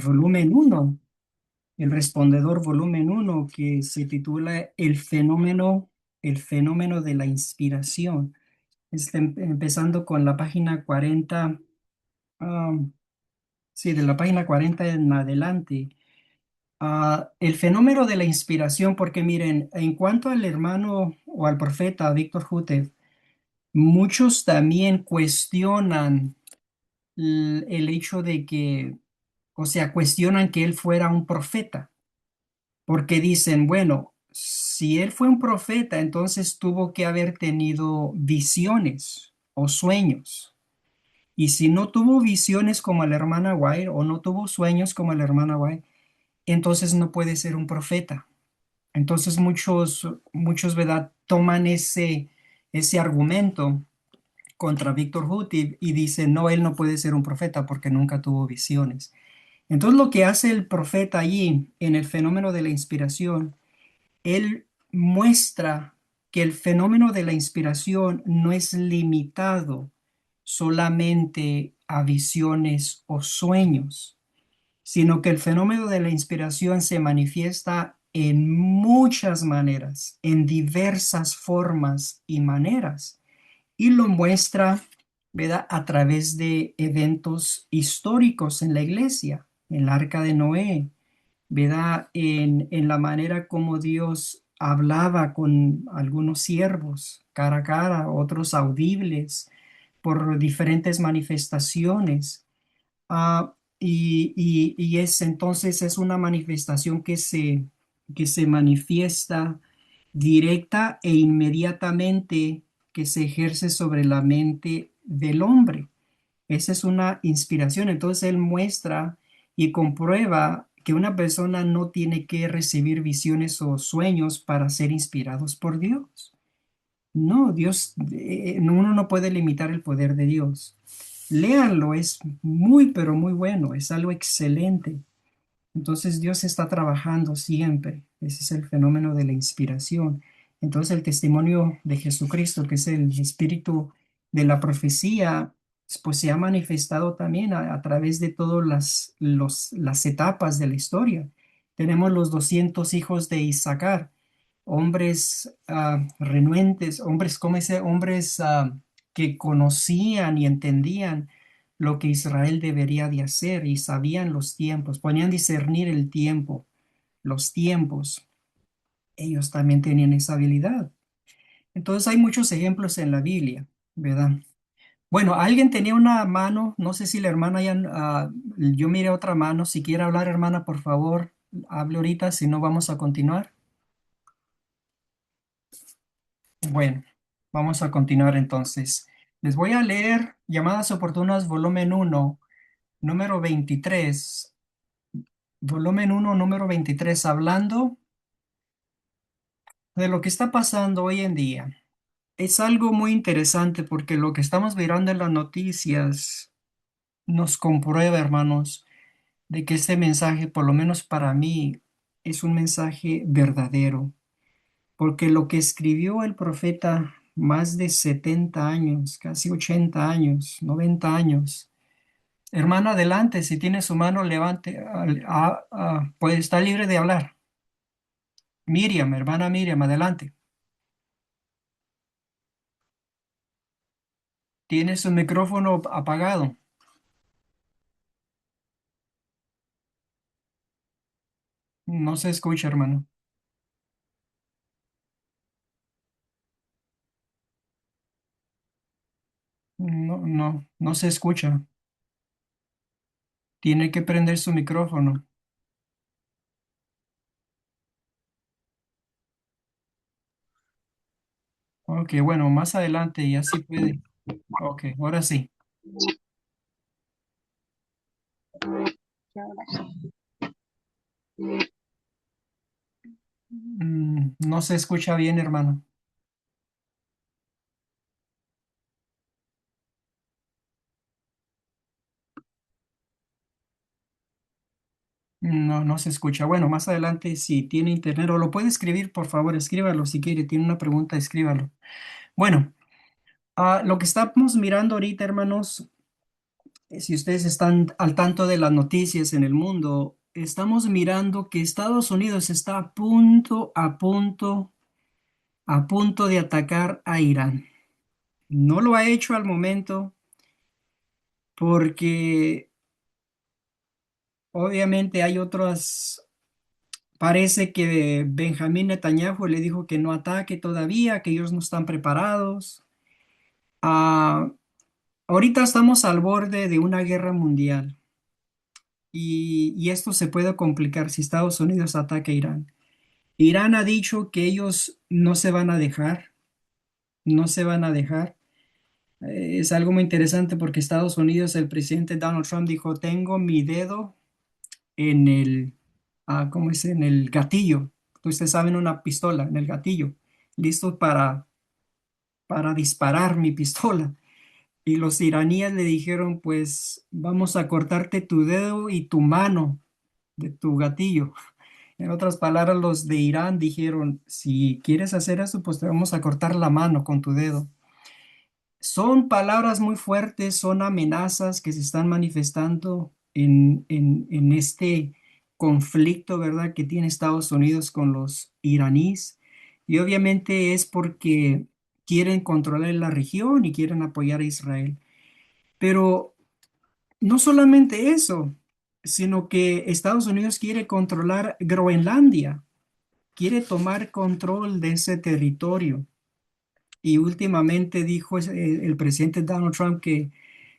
volumen uno. El respondedor volumen uno que se titula el fenómeno de la inspiración. Empezando con la página 40, sí, de la página 40 en adelante. El fenómeno de la inspiración, porque miren, en cuanto al hermano o al profeta Víctor Hutef, muchos también cuestionan el hecho de que, o sea, cuestionan que él fuera un profeta. Porque dicen, bueno, si él fue un profeta, entonces tuvo que haber tenido visiones o sueños. Y si no tuvo visiones como la hermana White o no tuvo sueños como la hermana White, entonces no puede ser un profeta. Entonces muchos, ¿verdad? Toman ese argumento contra Víctor Hood y dicen, no, él no puede ser un profeta porque nunca tuvo visiones. Entonces lo que hace el profeta allí en el fenómeno de la inspiración, él muestra que el fenómeno de la inspiración no es limitado solamente a visiones o sueños, sino que el fenómeno de la inspiración se manifiesta en muchas maneras, en diversas formas y maneras, y lo muestra, ¿verdad? A través de eventos históricos en la iglesia, en el arca de Noé, ¿verdad? En la manera como Dios hablaba con algunos siervos cara a cara, otros audibles, por diferentes manifestaciones. Y es entonces es una manifestación que se manifiesta directa e inmediatamente, que se ejerce sobre la mente del hombre. Esa es una inspiración. Entonces él muestra y comprueba que una persona no tiene que recibir visiones o sueños para ser inspirados por Dios. No, Dios, uno no puede limitar el poder de Dios. Léanlo, es muy, pero muy bueno, es algo excelente. Entonces Dios está trabajando siempre. Ese es el fenómeno de la inspiración. Entonces el testimonio de Jesucristo, que es el espíritu de la profecía, pues se ha manifestado también a través de todas las etapas de la historia. Tenemos los 200 hijos de Isaacar, hombres renuentes, hombres, ¿cómo dice? Hombres que conocían y entendían lo que Israel debería de hacer y sabían los tiempos, podían discernir el tiempo, los tiempos. Ellos también tenían esa habilidad. Entonces hay muchos ejemplos en la Biblia, ¿verdad? Bueno, alguien tenía una mano, no sé si la hermana ya, yo miré otra mano, si quiere hablar hermana, por favor, hable ahorita, si no vamos a continuar. Bueno, vamos a continuar entonces. Les voy a leer Llamadas Oportunas, volumen uno, número 23. Volumen uno, número 23, hablando de lo que está pasando hoy en día. Es algo muy interesante porque lo que estamos mirando en las noticias nos comprueba, hermanos, de que este mensaje, por lo menos para mí, es un mensaje verdadero. Porque lo que escribió el profeta más de 70 años, casi 80 años, 90 años. Hermana, adelante, si tiene su mano, levante, puede estar libre de hablar. Miriam, hermana Miriam, adelante. Tiene su micrófono apagado. No se escucha, hermano. No, no, no se escucha. Tiene que prender su micrófono. Ok, bueno, más adelante y así puede. Ok, ahora sí. No se escucha bien, hermano. No, no se escucha. Bueno, más adelante si tiene internet o lo puede escribir, por favor, escríbalo si quiere. Tiene una pregunta, escríbalo. Bueno, lo que estamos mirando ahorita, hermanos, si ustedes están al tanto de las noticias en el mundo, estamos mirando que Estados Unidos está a punto de atacar a Irán. No lo ha hecho al momento porque obviamente hay otras. Parece que Benjamín Netanyahu le dijo que no ataque todavía, que ellos no están preparados. Ah, ahorita estamos al borde de una guerra mundial y esto se puede complicar si Estados Unidos ataca a Irán. Irán ha dicho que ellos no se van a dejar, no se van a dejar. Es algo muy interesante porque Estados Unidos, el presidente Donald Trump dijo, tengo mi dedo en ¿cómo es? En el gatillo. Ustedes saben, una pistola, en el gatillo, listo para disparar mi pistola. Y los iraníes le dijeron, pues vamos a cortarte tu dedo y tu mano de tu gatillo. En otras palabras, los de Irán dijeron, si quieres hacer eso, pues te vamos a cortar la mano con tu dedo. Son palabras muy fuertes, son amenazas que se están manifestando en este conflicto, ¿verdad?, que tiene Estados Unidos con los iraníes. Y obviamente es porque quieren controlar la región y quieren apoyar a Israel. Pero no solamente eso, sino que Estados Unidos quiere controlar Groenlandia, quiere tomar control de ese territorio. Y últimamente dijo el presidente Donald Trump que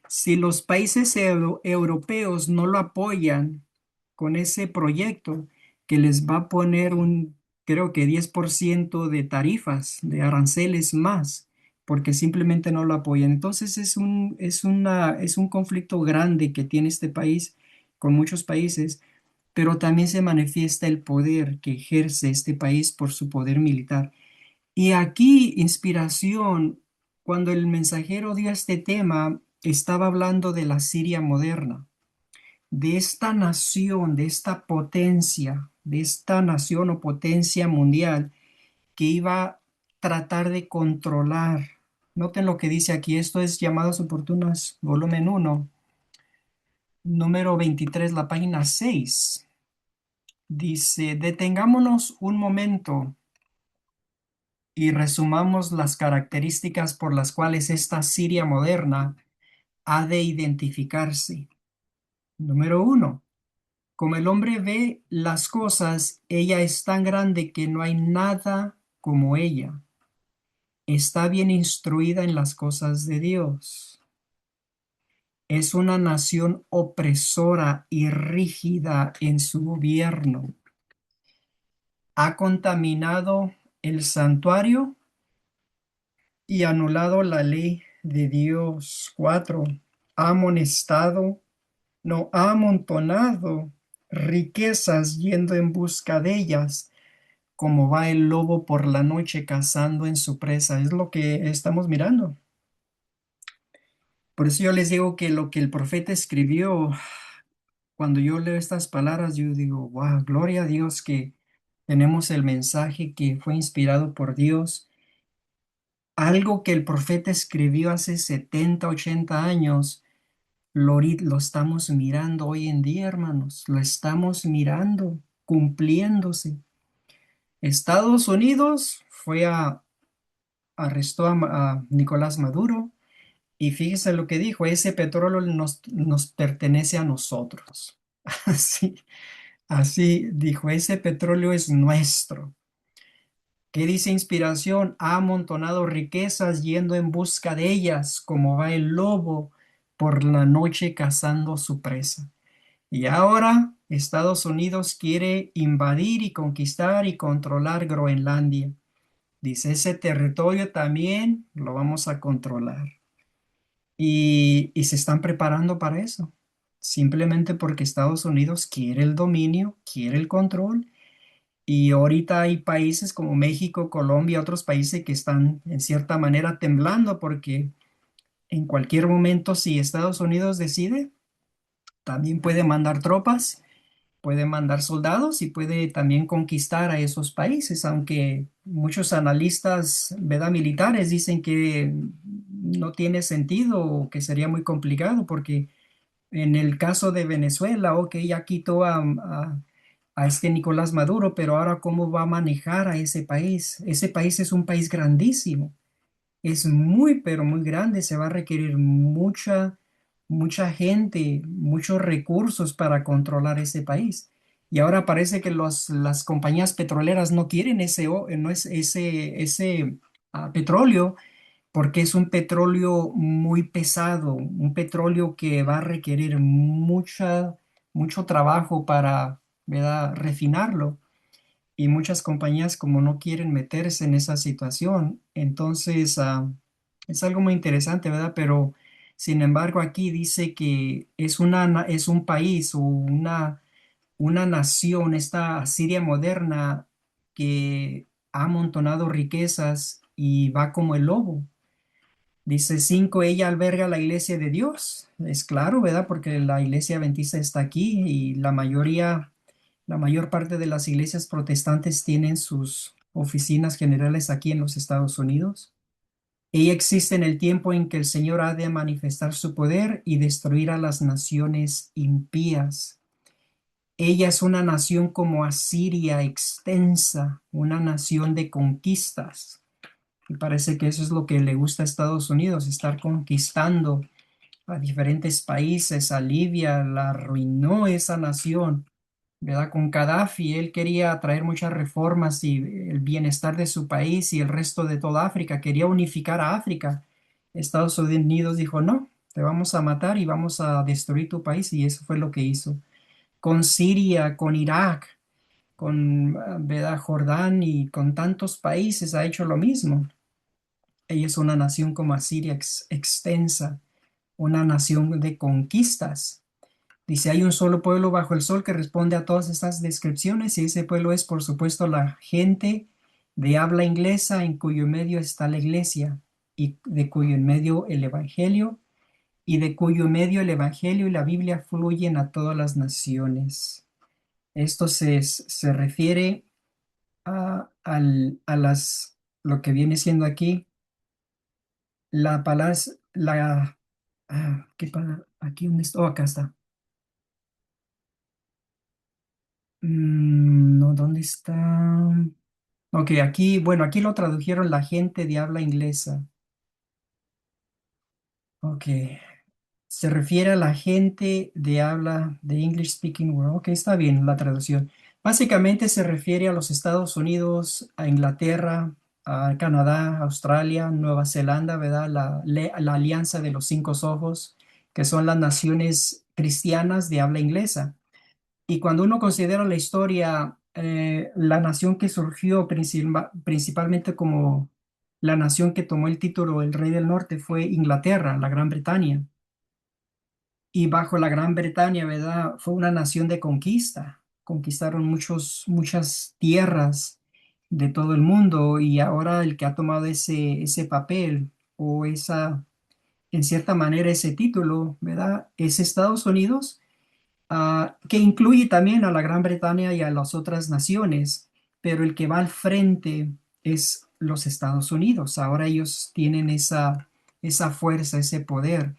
si los países europeos no lo apoyan con ese proyecto, que les va a poner creo que 10% de tarifas, de aranceles más, porque simplemente no lo apoyan. Entonces es un conflicto grande que tiene este país con muchos países, pero también se manifiesta el poder que ejerce este país por su poder militar. Y aquí, inspiración, cuando el mensajero dio este tema, estaba hablando de la Siria moderna, de esta nación, de esta potencia, de esta nación o potencia mundial que iba a tratar de controlar. Noten lo que dice aquí, esto es Llamadas Oportunas, volumen uno, número 23, la página 6. Dice, detengámonos un momento y resumamos las características por las cuales esta Siria moderna ha de identificarse. Número uno, como el hombre ve las cosas, ella es tan grande que no hay nada como ella. Está bien instruida en las cosas de Dios. Es una nación opresora y rígida en su gobierno. Ha contaminado el santuario y anulado la ley de Dios. 4. Ha amonestado, no ha amontonado riquezas yendo en busca de ellas, como va el lobo por la noche cazando en su presa. Es lo que estamos mirando. Por eso yo les digo que lo que el profeta escribió, cuando yo leo estas palabras, yo digo, wow, gloria a Dios que tenemos el mensaje que fue inspirado por Dios. Algo que el profeta escribió hace 70, 80 años, lo estamos mirando hoy en día, hermanos. Lo estamos mirando, cumpliéndose. Estados Unidos arrestó a Nicolás Maduro. Y fíjese lo que dijo, ese petróleo nos pertenece a nosotros. Así, así dijo, ese petróleo es nuestro. ¿Qué dice inspiración? Ha amontonado riquezas yendo en busca de ellas, como va el lobo por la noche cazando su presa. Y ahora Estados Unidos quiere invadir y conquistar y controlar Groenlandia. Dice, ese territorio también lo vamos a controlar. Y se están preparando para eso, simplemente porque Estados Unidos quiere el dominio, quiere el control. Y ahorita hay países como México, Colombia, otros países que están en cierta manera temblando porque en cualquier momento, si Estados Unidos decide, también puede mandar tropas, puede mandar soldados y puede también conquistar a esos países, aunque muchos analistas, ¿verdad? Militares dicen que no tiene sentido o que sería muy complicado porque en el caso de Venezuela, ok, ya quitó a este Nicolás Maduro, pero ahora ¿cómo va a manejar a ese país? Ese país es un país grandísimo, es muy, pero muy grande, se va a requerir mucha gente, muchos recursos para controlar ese país. Y ahora parece que las compañías petroleras no quieren no es ese petróleo porque es un petróleo muy pesado, un petróleo que va a requerir mucho trabajo para, ¿verdad? Refinarlo. Y muchas compañías como no quieren meterse en esa situación, entonces es algo muy interesante, ¿verdad? Pero sin embargo aquí dice que es un país o una nación, esta Siria moderna que ha amontonado riquezas y va como el lobo. Dice 5, ella alberga la iglesia de Dios. Es claro, ¿verdad? Porque la iglesia adventista está aquí y la mayor parte de las iglesias protestantes tienen sus oficinas generales aquí en los Estados Unidos. Ella existe en el tiempo en que el Señor ha de manifestar su poder y destruir a las naciones impías. Ella es una nación como Asiria extensa, una nación de conquistas. Y parece que eso es lo que le gusta a Estados Unidos, estar conquistando a diferentes países. A Libia la arruinó esa nación, ¿verdad? Con Gaddafi, él quería traer muchas reformas y el bienestar de su país y el resto de toda África. Quería unificar a África. Estados Unidos dijo, no, te vamos a matar y vamos a destruir tu país. Y eso fue lo que hizo. Con Siria, con Irak, con, ¿verdad? Jordán y con tantos países ha hecho lo mismo. ella es una nación como Asiria extensa, una nación de conquistas. Dice, hay un solo pueblo bajo el sol que responde a todas estas descripciones y ese pueblo es, por supuesto, la gente de habla inglesa en cuyo medio está la iglesia y de cuyo en medio el evangelio y de cuyo medio el evangelio y la Biblia fluyen a todas las naciones. Esto se refiere lo que viene siendo aquí, la palabra, ¿qué palabra? Aquí, ¿dónde está? Oh, acá está. No, ¿dónde está? Ok, aquí, bueno, aquí lo tradujeron la gente de habla inglesa. Ok, se refiere a la gente de habla de English Speaking World. Ok, está bien la traducción. Básicamente se refiere a los Estados Unidos, a Inglaterra, a Canadá, Australia, Nueva Zelanda, ¿verdad? La Alianza de los Cinco Ojos, que son las naciones cristianas de habla inglesa. Y cuando uno considera la historia, la nación que surgió principalmente como la nación que tomó el título el Rey del Norte fue Inglaterra, la Gran Bretaña. Y bajo la Gran Bretaña, ¿verdad? Fue una nación de conquista. Conquistaron muchas tierras de todo el mundo y ahora el que ha tomado ese papel o en cierta manera, ese título, ¿verdad? Es Estados Unidos, que incluye también a la Gran Bretaña y a las otras naciones, pero el que va al frente es los Estados Unidos. Ahora ellos tienen esa fuerza, ese poder.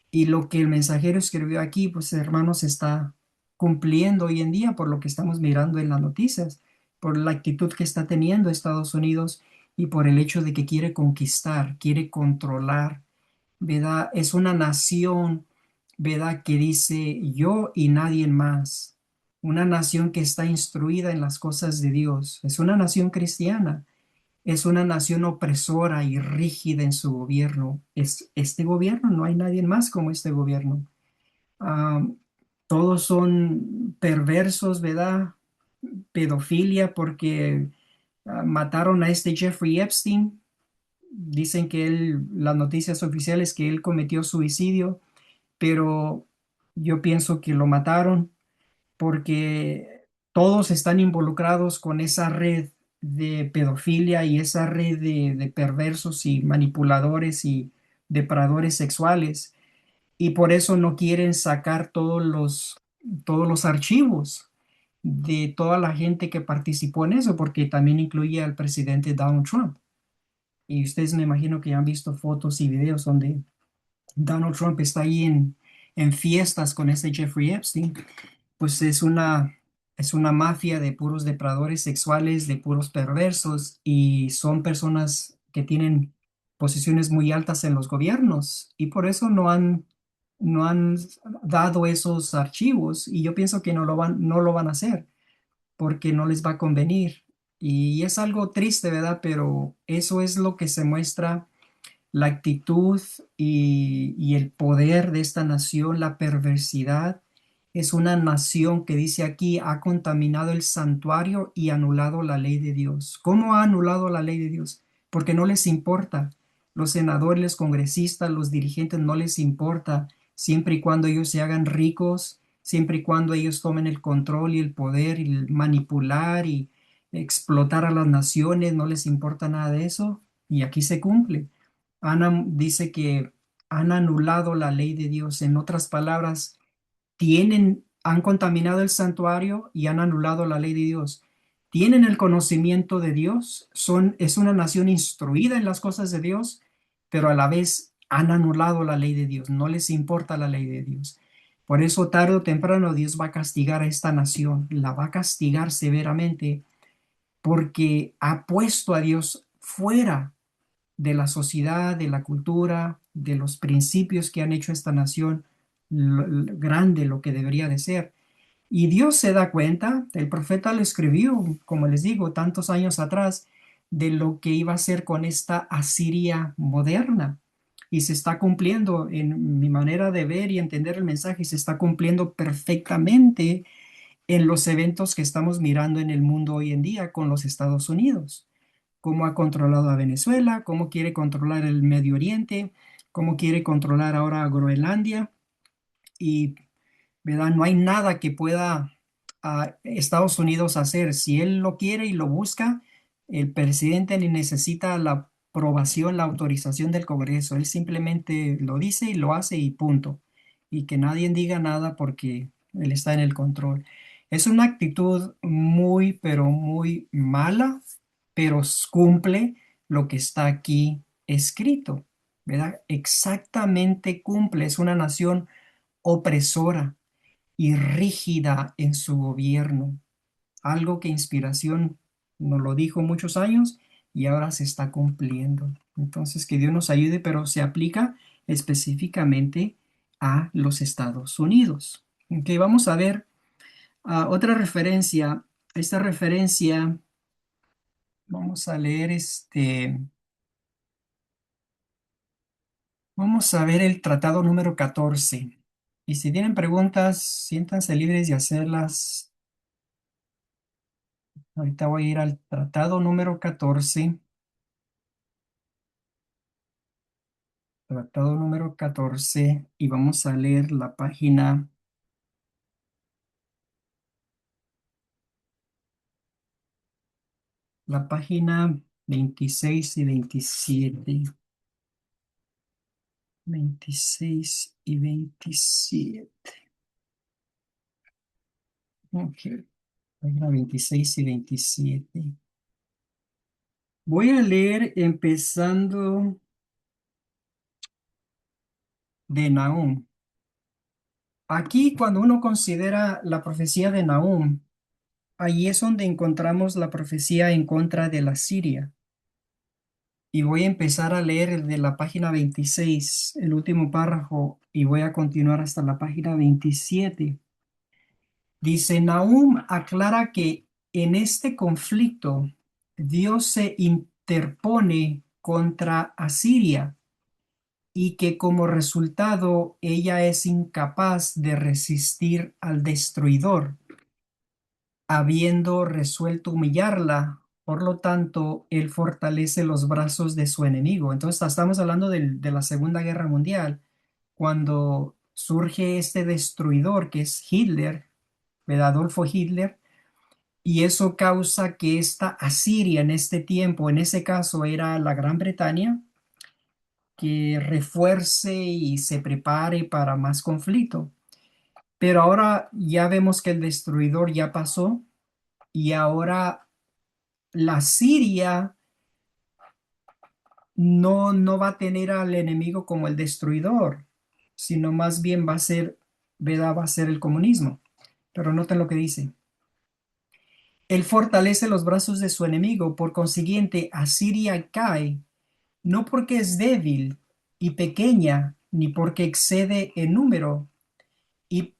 Y lo que el mensajero escribió aquí, pues hermanos, está cumpliendo hoy en día por lo que estamos mirando en las noticias, por la actitud que está teniendo Estados Unidos y por el hecho de que quiere conquistar, quiere controlar, ¿verdad? Es una nación, ¿verdad? Que dice yo y nadie más. Una nación que está instruida en las cosas de Dios. Es una nación cristiana. Es una nación opresora y rígida en su gobierno. Este gobierno, no hay nadie más como este gobierno. Ah, todos son perversos, ¿verdad? Pedofilia porque mataron a este Jeffrey Epstein. Dicen que las noticias oficiales que él cometió suicidio, pero yo pienso que lo mataron porque todos están involucrados con esa red de pedofilia y esa red de perversos y manipuladores y depredadores sexuales, y por eso no quieren sacar todos los archivos de toda la gente que participó en eso, porque también incluye al presidente Donald Trump. Y ustedes me imagino que ya han visto fotos y videos donde Donald Trump está ahí en fiestas con ese Jeffrey Epstein. Pues es una mafia de puros depredadores sexuales, de puros perversos, y son personas que tienen posiciones muy altas en los gobiernos y por eso no han dado esos archivos, y yo pienso que no lo van a hacer porque no les va a convenir. Y es algo triste, ¿verdad? Pero eso es lo que se muestra la actitud y el poder de esta nación, la perversidad. Es una nación que dice aquí ha contaminado el santuario y anulado la ley de Dios. ¿Cómo ha anulado la ley de Dios? Porque no les importa. Los senadores, los congresistas, los dirigentes no les importa, siempre y cuando ellos se hagan ricos, siempre y cuando ellos tomen el control y el poder y el manipular y explotar a las naciones, no les importa nada de eso. Y aquí se cumple. Ana dice que han anulado la ley de Dios. En otras palabras, han contaminado el santuario y han anulado la ley de Dios. Tienen el conocimiento de Dios, es una nación instruida en las cosas de Dios, pero a la vez han anulado la ley de Dios. No les importa la ley de Dios. Por eso tarde o temprano Dios va a castigar a esta nación, la va a castigar severamente porque ha puesto a Dios fuera de la sociedad, de la cultura, de los principios que han hecho esta nación grande, lo que debería de ser. Y Dios se da cuenta, el profeta lo escribió, como les digo, tantos años atrás, de lo que iba a hacer con esta Asiria moderna. Y se está cumpliendo en mi manera de ver y entender el mensaje, se está cumpliendo perfectamente en los eventos que estamos mirando en el mundo hoy en día con los Estados Unidos. cómo ha controlado a Venezuela, cómo quiere controlar el Medio Oriente, cómo quiere controlar ahora a Groenlandia. Y, ¿verdad? No hay nada que pueda Estados Unidos hacer. Si él lo quiere y lo busca, el presidente ni necesita la aprobación, la autorización del Congreso. Él simplemente lo dice y lo hace y punto. Y que nadie diga nada porque él está en el control. Es una actitud muy, pero muy mala, pero cumple lo que está aquí escrito, ¿verdad? Exactamente cumple. Es una nación opresora y rígida en su gobierno, algo que Inspiración nos lo dijo muchos años y ahora se está cumpliendo. Entonces, que Dios nos ayude, pero se aplica específicamente a los Estados Unidos. Ok, vamos a ver otra referencia. Esta referencia, vamos a leer vamos a ver el tratado número 14. Y si tienen preguntas, siéntanse libres de hacerlas. Ahorita voy a ir al tratado número 14. Tratado número 14 y vamos a leer la página 26 y 27. 26 y 27. Ok, página 26 y 27. Voy a leer empezando de Nahum. Aquí, cuando uno considera la profecía de Nahum, ahí es donde encontramos la profecía en contra de la Siria. Y voy a empezar a leer de la página 26, el último párrafo, y voy a continuar hasta la página 27. Dice, Nahum aclara que en este conflicto Dios se interpone contra Asiria y que como resultado ella es incapaz de resistir al destruidor, habiendo resuelto humillarla. Por lo tanto, él fortalece los brazos de su enemigo. Entonces, estamos hablando de la Segunda Guerra Mundial, cuando surge este destruidor que es Hitler, ¿verdad? Adolfo Hitler, y eso causa que esta Asiria en este tiempo, en ese caso era la Gran Bretaña, que refuerce y se prepare para más conflicto. Pero ahora ya vemos que el destruidor ya pasó y ahora la Siria no va a tener al enemigo como el destruidor, sino más bien va a ser, ¿verdad? Va a ser el comunismo. Pero noten lo que dice. Él fortalece los brazos de su enemigo, por consiguiente, Asiria cae, no porque es débil y pequeña, ni porque excede en número y,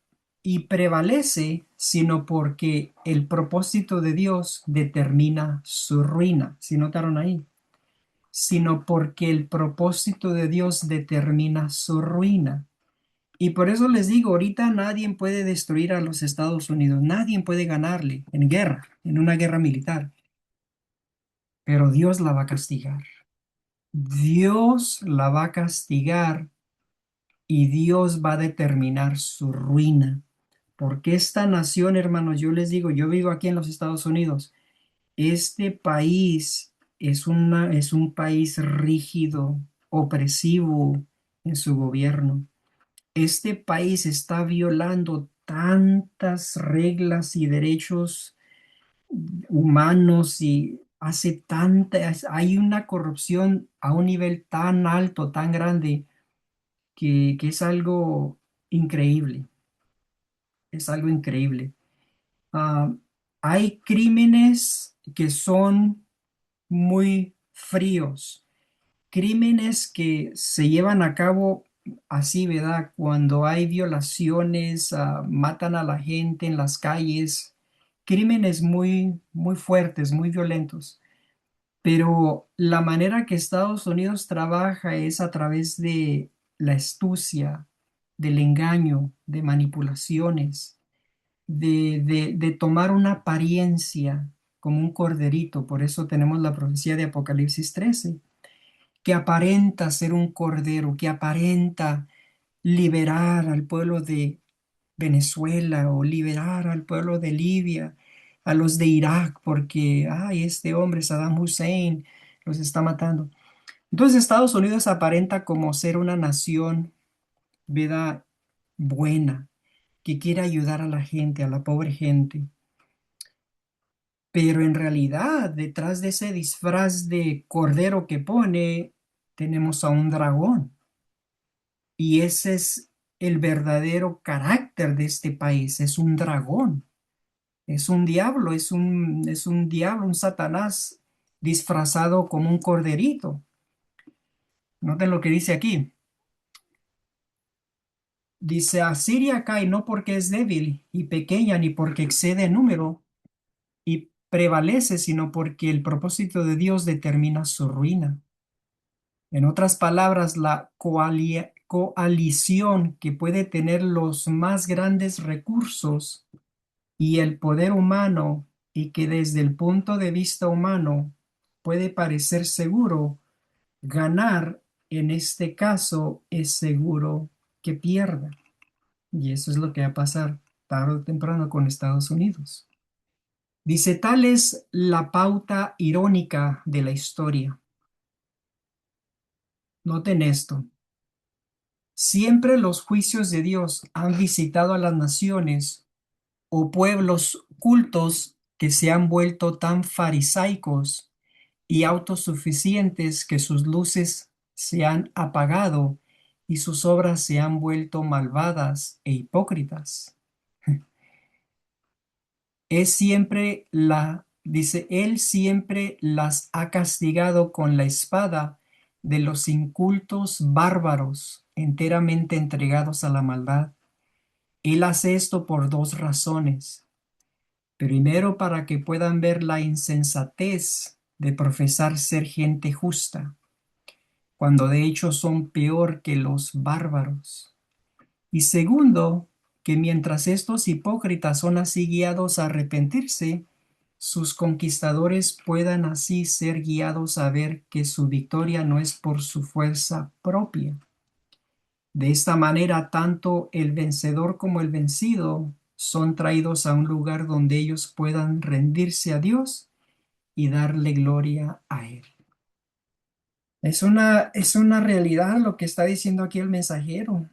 y prevalece, sino porque el propósito de Dios determina su ruina. ¿Si notaron ahí? Sino porque el propósito de Dios determina su ruina. Y por eso les digo, ahorita nadie puede destruir a los Estados Unidos, nadie puede ganarle en guerra, en una guerra militar, pero Dios la va a castigar. Dios la va a castigar y Dios va a determinar su ruina. Porque esta nación, hermanos, yo les digo, yo vivo aquí en los Estados Unidos, este país es un país rígido, opresivo en su gobierno. Este país está violando tantas reglas y derechos humanos y hace hay una corrupción a un nivel tan alto, tan grande, que es algo increíble, es algo increíble. Ah, hay crímenes que son muy fríos, crímenes que se llevan a cabo así, ¿verdad? Cuando hay violaciones, matan a la gente en las calles, crímenes muy, muy fuertes, muy violentos. Pero la manera que Estados Unidos trabaja es a través de la astucia, del engaño, de manipulaciones, de tomar una apariencia. como un corderito. Por eso tenemos la profecía de Apocalipsis 13, que aparenta ser un cordero, que aparenta liberar al pueblo de Venezuela o liberar al pueblo de Libia, a los de Irak, porque, ay, este hombre, Saddam Hussein, los está matando. Entonces Estados Unidos aparenta como ser una nación, ¿verdad? Buena, que quiere ayudar a la gente, a la pobre gente. Pero en realidad, detrás de ese disfraz de cordero que pone, tenemos a un dragón. Y ese es el verdadero carácter de este país, es un dragón. Es un diablo, es un diablo, un Satanás disfrazado como un corderito. Noten lo que dice aquí. Dice, Asiria cae no porque es débil y pequeña, ni porque excede en número y prevalece, sino porque el propósito de Dios determina su ruina. En otras palabras, la coalición que puede tener los más grandes recursos y el poder humano y que desde el punto de vista humano puede parecer seguro, ganar en este caso es seguro que pierda. Y eso es lo que va a pasar tarde o temprano con Estados Unidos. Dice, tal es la pauta irónica de la historia. Noten esto. Siempre los juicios de Dios han visitado a las naciones o pueblos cultos que se han vuelto tan farisaicos y autosuficientes que sus luces se han apagado y sus obras se han vuelto malvadas e hipócritas. Es siempre dice, él siempre las ha castigado con la espada de los incultos bárbaros, enteramente entregados a la maldad. Él hace esto por dos razones. Primero, para que puedan ver la insensatez de profesar ser gente justa, cuando de hecho son peor que los bárbaros. Y segundo, que mientras estos hipócritas son así guiados a arrepentirse, sus conquistadores puedan así ser guiados a ver que su victoria no es por su fuerza propia. De esta manera, tanto el vencedor como el vencido son traídos a un lugar donde ellos puedan rendirse a Dios y darle gloria a Él. Es una realidad lo que está diciendo aquí el mensajero.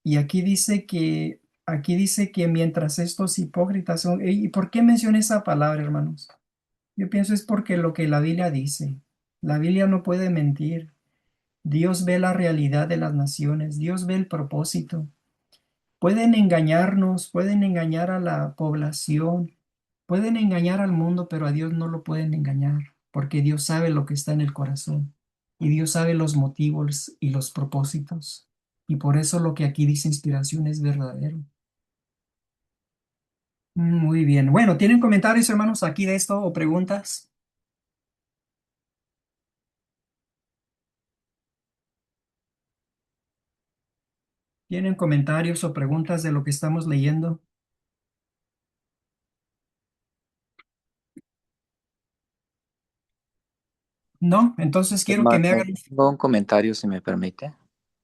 Y aquí dice que mientras estos hipócritas son, ¿y por qué menciona esa palabra, hermanos? Yo pienso es porque lo que la Biblia dice. La Biblia no puede mentir. Dios ve la realidad de las naciones, Dios ve el propósito. Pueden engañarnos, pueden engañar a la población, pueden engañar al mundo, pero a Dios no lo pueden engañar, porque Dios sabe lo que está en el corazón y Dios sabe los motivos y los propósitos. Y por eso lo que aquí dice inspiración es verdadero. Muy bien. Bueno, ¿tienen comentarios, hermanos, aquí de esto o preguntas? ¿Tienen comentarios o preguntas de lo que estamos leyendo? No, entonces quiero que me Hermano, hagan. tengo un comentario, si me permite.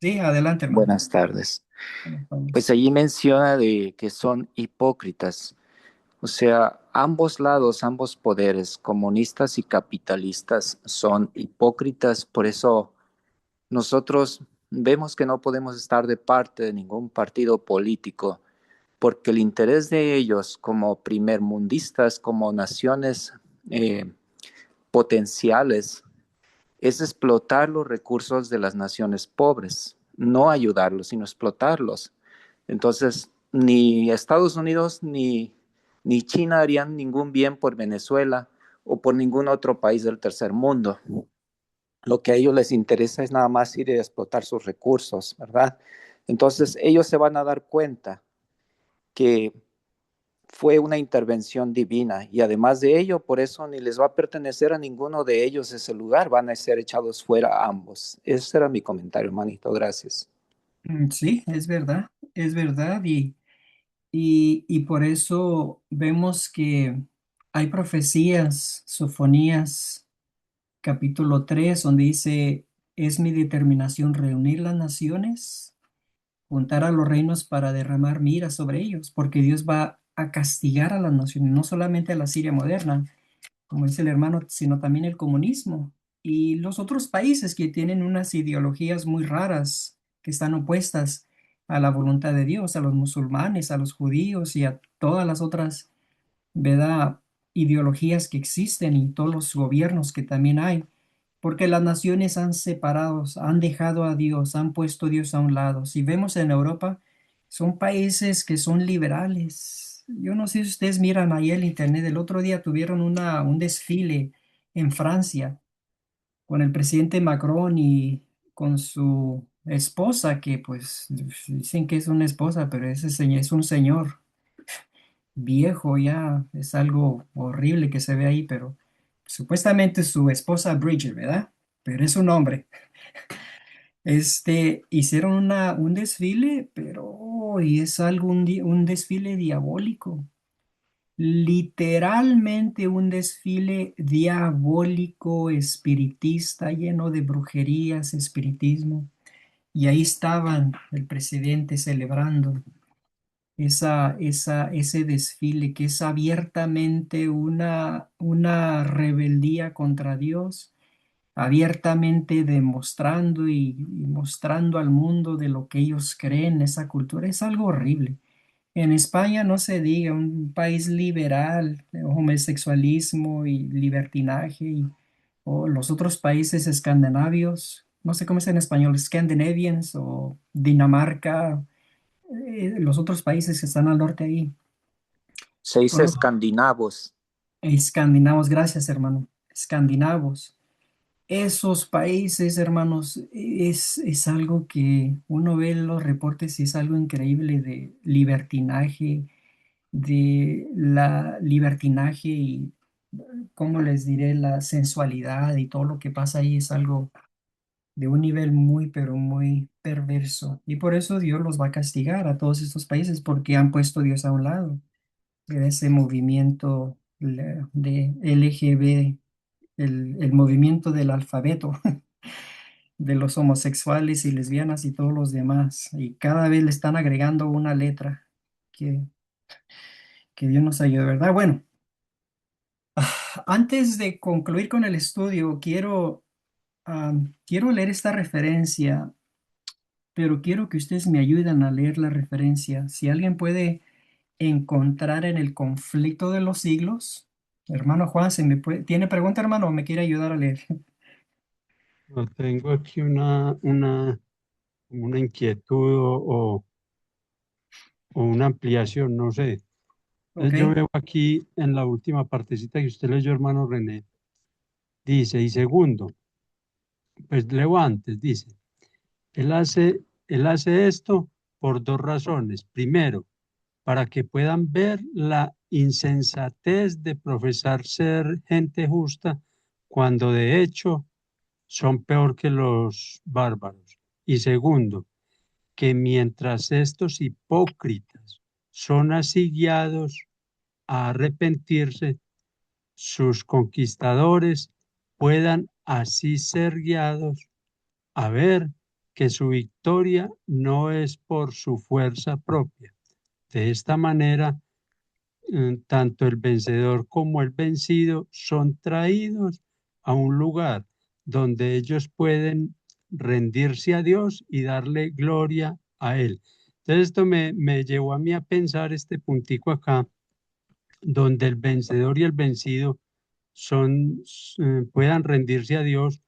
Sí, adelante, hermano. Buenas tardes. Buenas tardes. Pues allí menciona de que son hipócritas. O sea, ambos lados, ambos poderes, comunistas y capitalistas, son hipócritas. Por eso nosotros vemos que no podemos estar de parte de ningún partido político, porque el interés de ellos como primermundistas, como naciones eh, potenciales, es explotar los recursos de las naciones pobres, no ayudarlos, sino explotarlos. Entonces, ni Estados Unidos ni China harían ningún bien por Venezuela o por ningún otro país del tercer mundo. Lo que a ellos les interesa es nada más ir a explotar sus recursos, ¿verdad? Entonces, ellos se van a dar cuenta que fue una intervención divina y además de ello, por eso ni les va a pertenecer a ninguno de ellos ese lugar, van a ser echados fuera ambos. Ese era mi comentario, hermanito, gracias. Sí, es verdad, y por eso vemos que hay profecías, Sofonías capítulo 3, donde dice, es mi determinación reunir las naciones, juntar a los reinos para derramar mi ira sobre ellos, porque Dios va a castigar a las naciones, no solamente a la Siria moderna, como dice el hermano, sino también el comunismo y los otros países que tienen unas ideologías muy raras que están opuestas a la voluntad de Dios, a los musulmanes, a los judíos y a todas las otras, ¿verdad? Ideologías que existen y todos los gobiernos que también hay, porque las naciones han separado, han dejado a Dios, han puesto a Dios a un lado. Si vemos en Europa, son países que son liberales. Yo no sé si ustedes miran ahí el internet, el otro día tuvieron un desfile en Francia con el presidente Macron y con su esposa, que pues dicen que es una esposa, pero ese señor es un señor viejo ya, es algo horrible que se ve ahí, pero supuestamente su esposa Bridget, ¿verdad? Pero es un hombre. Hicieron un desfile, pero y es algo, un desfile diabólico. Literalmente un desfile diabólico, espiritista, lleno de brujerías, espiritismo. Y ahí estaban el presidente celebrando ese desfile que es abiertamente una rebeldía contra Dios, abiertamente demostrando y mostrando al mundo de lo que ellos creen, esa cultura. Es algo horrible. En España no se diga, un país liberal, homosexualismo y libertinaje, o los otros países escandinavios, no sé cómo es en español, Scandinavians o Dinamarca, los otros países que están al norte ahí. Se dice Son los escandinavos. escandinavos, gracias hermano, escandinavos. Esos países, hermanos, es algo que uno ve en los reportes y es algo increíble de libertinaje, de la libertinaje y, ¿cómo les diré? La sensualidad y todo lo que pasa ahí es algo de un nivel muy, pero muy perverso. Y por eso Dios los va a castigar a todos estos países porque han puesto a Dios a un lado de ese movimiento de LGB, el movimiento del alfabeto de los homosexuales y lesbianas y todos los demás. Y cada vez le están agregando una letra que, que Dios nos ayude, ¿verdad? Bueno, antes de concluir con el estudio, quiero leer esta referencia, pero quiero que ustedes me ayuden a leer la referencia. Si alguien puede encontrar en el conflicto de los siglos, hermano Juan, ¿tiene pregunta, hermano, o me quiere ayudar a leer? No, tengo aquí una inquietud o una ampliación, no sé. Ok, Yo veo aquí en la última partecita que usted leyó, hermano René, dice, y segundo, pues leo antes, dice, él hace esto por dos razones. Primero, para que puedan ver la insensatez de profesar ser gente justa, cuando de hecho son peor que los bárbaros. Y segundo, que mientras estos hipócritas son así guiados a arrepentirse, sus conquistadores puedan así ser guiados a ver que su victoria no es por su fuerza propia. De esta manera, tanto el vencedor como el vencido son traídos a un lugar donde ellos pueden rendirse a Dios y darle gloria a Él. Entonces esto me llevó a mí a pensar este puntico acá, donde el vencedor y el vencido puedan rendirse a Dios.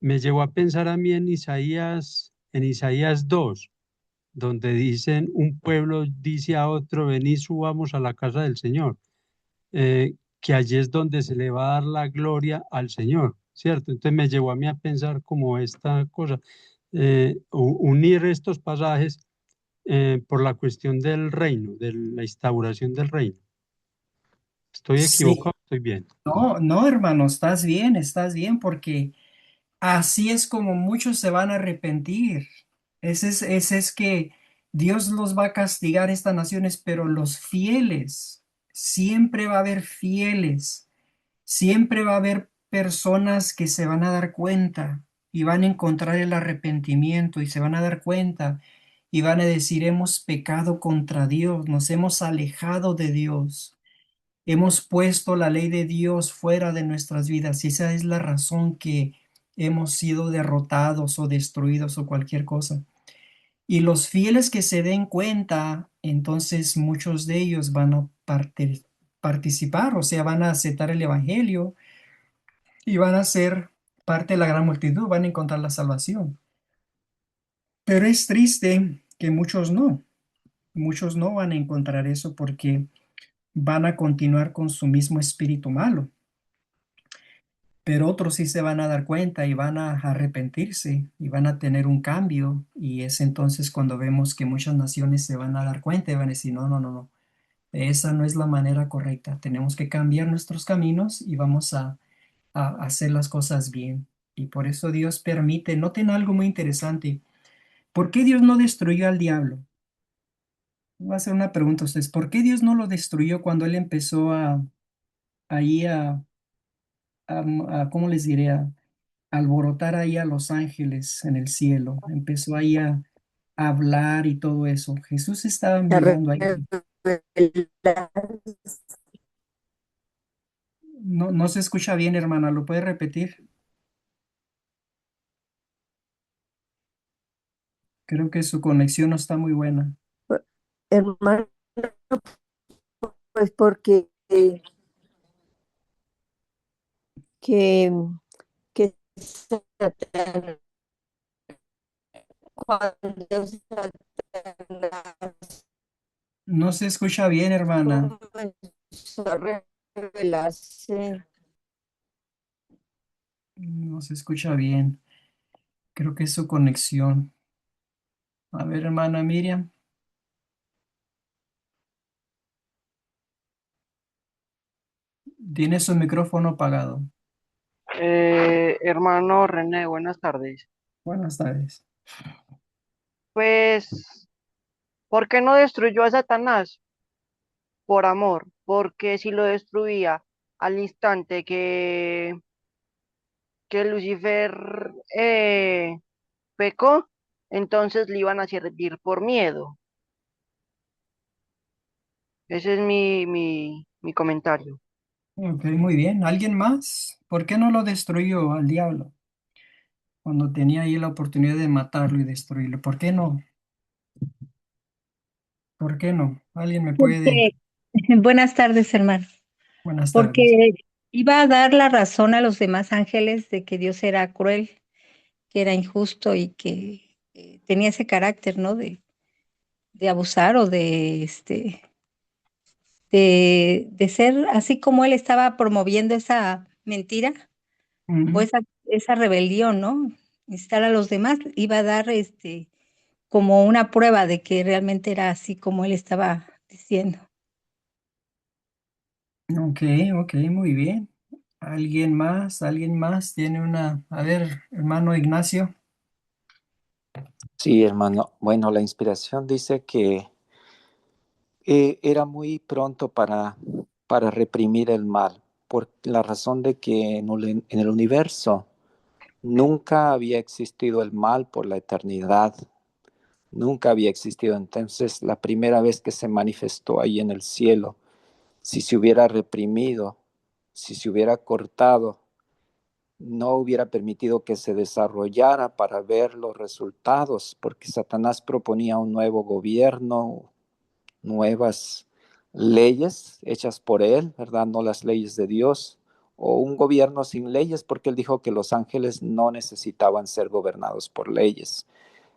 Me llevó a pensar a mí en Isaías 2, donde dicen, un pueblo dice a otro, ven y subamos a la casa del Señor, que allí es donde se le va a dar la gloria al Señor, ¿cierto? Entonces me llevó a mí a pensar como esta cosa, unir estos pasajes por la cuestión del reino, de la instauración del reino. ¿Estoy sí. equivocado? ¿Estoy bien? No, no, hermano, estás bien, porque así es como muchos se van a arrepentir. Ese es que Dios los va a castigar estas naciones, pero los fieles, siempre va a haber fieles, siempre va a haber personas que se van a dar cuenta y van a encontrar el arrepentimiento y se van a dar cuenta y van a decir, hemos pecado contra Dios, nos hemos alejado de Dios. Hemos puesto la ley de Dios fuera de nuestras vidas y esa es la razón que hemos sido derrotados o destruidos o cualquier cosa. Y los fieles que se den cuenta, entonces muchos de ellos van a participar, o sea, van a aceptar el Evangelio y van a ser parte de la gran multitud, van a encontrar la salvación. Pero es triste que muchos no van a encontrar eso porque van a continuar con su mismo espíritu malo. Pero otros sí se van a dar cuenta y van a arrepentirse y van a tener un cambio. Y es entonces cuando vemos que muchas naciones se van a dar cuenta y van a decir, no, no, no, no, esa no es la manera correcta. Tenemos que cambiar nuestros caminos y vamos a hacer las cosas bien. Y por eso Dios permite, noten algo muy interesante. ¿Por qué Dios no destruyó al diablo? Voy a hacer una pregunta a ustedes. ¿Por qué Dios no lo destruyó cuando él empezó ahí ¿cómo les diré? Alborotar ahí a los ángeles en el cielo, empezó ahí a hablar y todo eso. Jesús estaba a mirando ahí. revelar. No, no se escucha bien, hermana, ¿lo puede repetir? Creo que su conexión no está muy buena. Hermano, pues porque que, que Satanás, cuando Satanás No se escucha bien, hermana. comenzó a revelarse, No se escucha bien. Creo que es su conexión. A ver, hermana Miriam. Tiene su micrófono apagado. Hermano René, buenas tardes. Buenas tardes. Pues, ¿por qué no destruyó a Satanás? Por amor, porque si lo destruía al instante que Lucifer pecó, entonces le iban a servir por miedo. Ese es mi comentario. Ok, muy bien. ¿Alguien más? ¿Por qué no lo destruyó al diablo cuando tenía ahí la oportunidad de matarlo y destruirlo? ¿Por qué no? ¿Por qué no? ¿Alguien me puede? Porque, buenas tardes, hermano. Buenas tardes. Porque iba a dar la razón a los demás ángeles de que Dios era cruel, que era injusto y que tenía ese carácter, ¿no? De abusar o de ser así como él estaba promoviendo esa mentira o Ujú. esa rebelión, ¿no? Instar a los demás, iba a dar como una prueba de que realmente era así como él estaba diciendo. Ok, ok, muy bien. ¿Alguien más? ¿Alguien más tiene una? A ver, hermano Ignacio. Sí, hermano. Bueno, la inspiración dice que era muy pronto para reprimir el mal, por la razón de que en el universo nunca había existido el mal por la eternidad, nunca había existido. Entonces, la primera vez que se manifestó ahí en el cielo, si se hubiera reprimido, si se hubiera cortado, no hubiera permitido que se desarrollara para ver los resultados, porque Satanás proponía un nuevo gobierno, nuevas leyes hechas por él, ¿verdad? No las leyes de Dios, o un gobierno sin leyes, porque él dijo que los ángeles no necesitaban ser gobernados por leyes.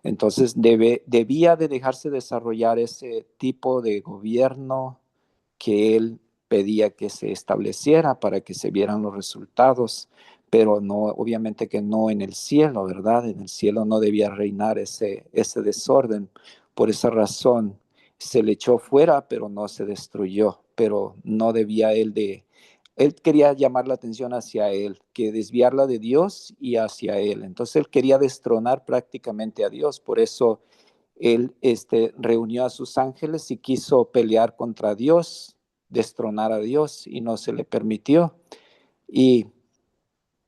Entonces debía de dejarse desarrollar ese tipo de gobierno que él pedía que se estableciera para que se vieran los resultados, pero no, obviamente que no en el cielo, ¿verdad? En el cielo no debía reinar ese desorden. Por esa razón se le echó fuera, pero no se destruyó, pero no debía él quería llamar la atención hacia él, que desviarla de Dios y hacia él. Entonces él quería destronar prácticamente a Dios, por eso él reunió a sus ángeles y quiso pelear contra Dios, destronar a Dios y no se le permitió. Y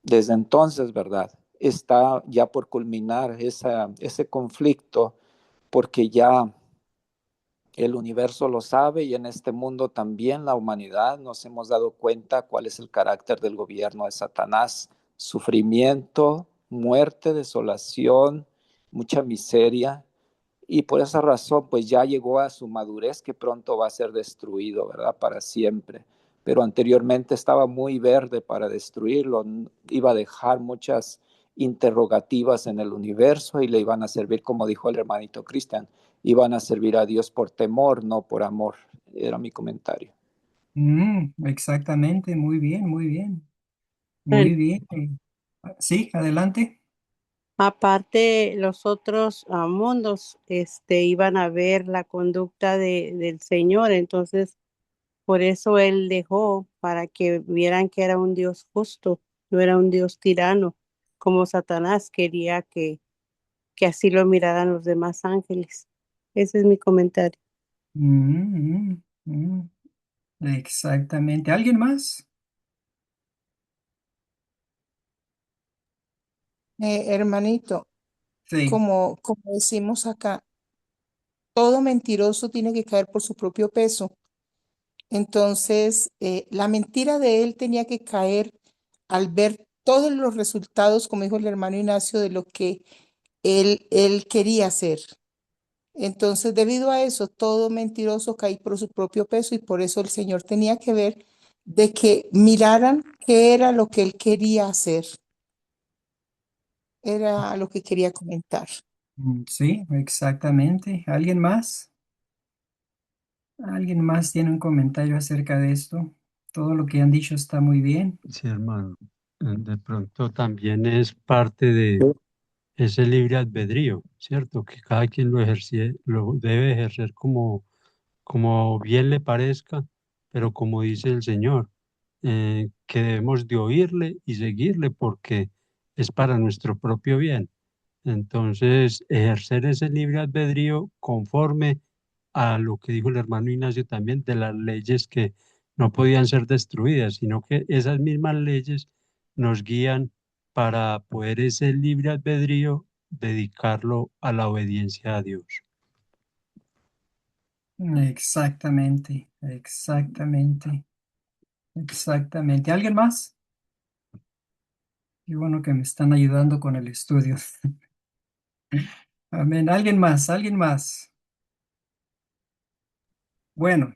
desde entonces, ¿verdad? Está ya por culminar ese conflicto porque ya el universo lo sabe y en este mundo también la humanidad nos hemos dado cuenta cuál es el carácter del gobierno de Satanás. Sufrimiento, muerte, desolación, mucha miseria. Y por esa razón, pues ya llegó a su madurez que pronto va a ser destruido, ¿verdad? Para siempre. Pero anteriormente estaba muy verde para destruirlo. Iba a dejar muchas interrogativas en el universo y le iban a servir, como dijo el hermanito Cristian, iban a servir a Dios por temor, no por amor. Era mi comentario. Exactamente, muy bien, muy bien, muy El- bien. Sí, adelante. Aparte, los otros mundos, iban a ver la conducta del Señor, entonces por eso Él dejó para que vieran que era un Dios justo, no era un Dios tirano, como Satanás quería que así lo miraran los demás ángeles. Ese es mi comentario. Mm, mm, mm. Exactamente. ¿Alguien más? Hermanito, Sí. como decimos acá, todo mentiroso tiene que caer por su propio peso. Entonces, la mentira de él tenía que caer al ver todos los resultados, como dijo el hermano Ignacio, de lo que él quería hacer. Entonces, debido a eso, todo mentiroso cae por su propio peso y por eso el Señor tenía que ver de que miraran qué era lo que él quería hacer, era lo que quería comentar. Sí, exactamente. ¿Alguien más? ¿Alguien más tiene un comentario acerca de esto? Todo lo que han dicho está muy bien. Sí, hermano. De pronto también es parte de ese libre albedrío, ¿cierto? Que cada quien lo debe ejercer como bien le parezca, pero como dice el Señor, que debemos de oírle y seguirle porque es para nuestro propio bien. Entonces, ejercer ese libre albedrío conforme a lo que dijo el hermano Ignacio también de las leyes que no podían ser destruidas, sino que esas mismas leyes nos guían para poder ese libre albedrío dedicarlo a la obediencia a Dios. Exactamente, exactamente, exactamente. ¿Alguien más? Qué bueno que me están ayudando con el estudio. Amén. ¿Alguien más? ¿Alguien más? Bueno,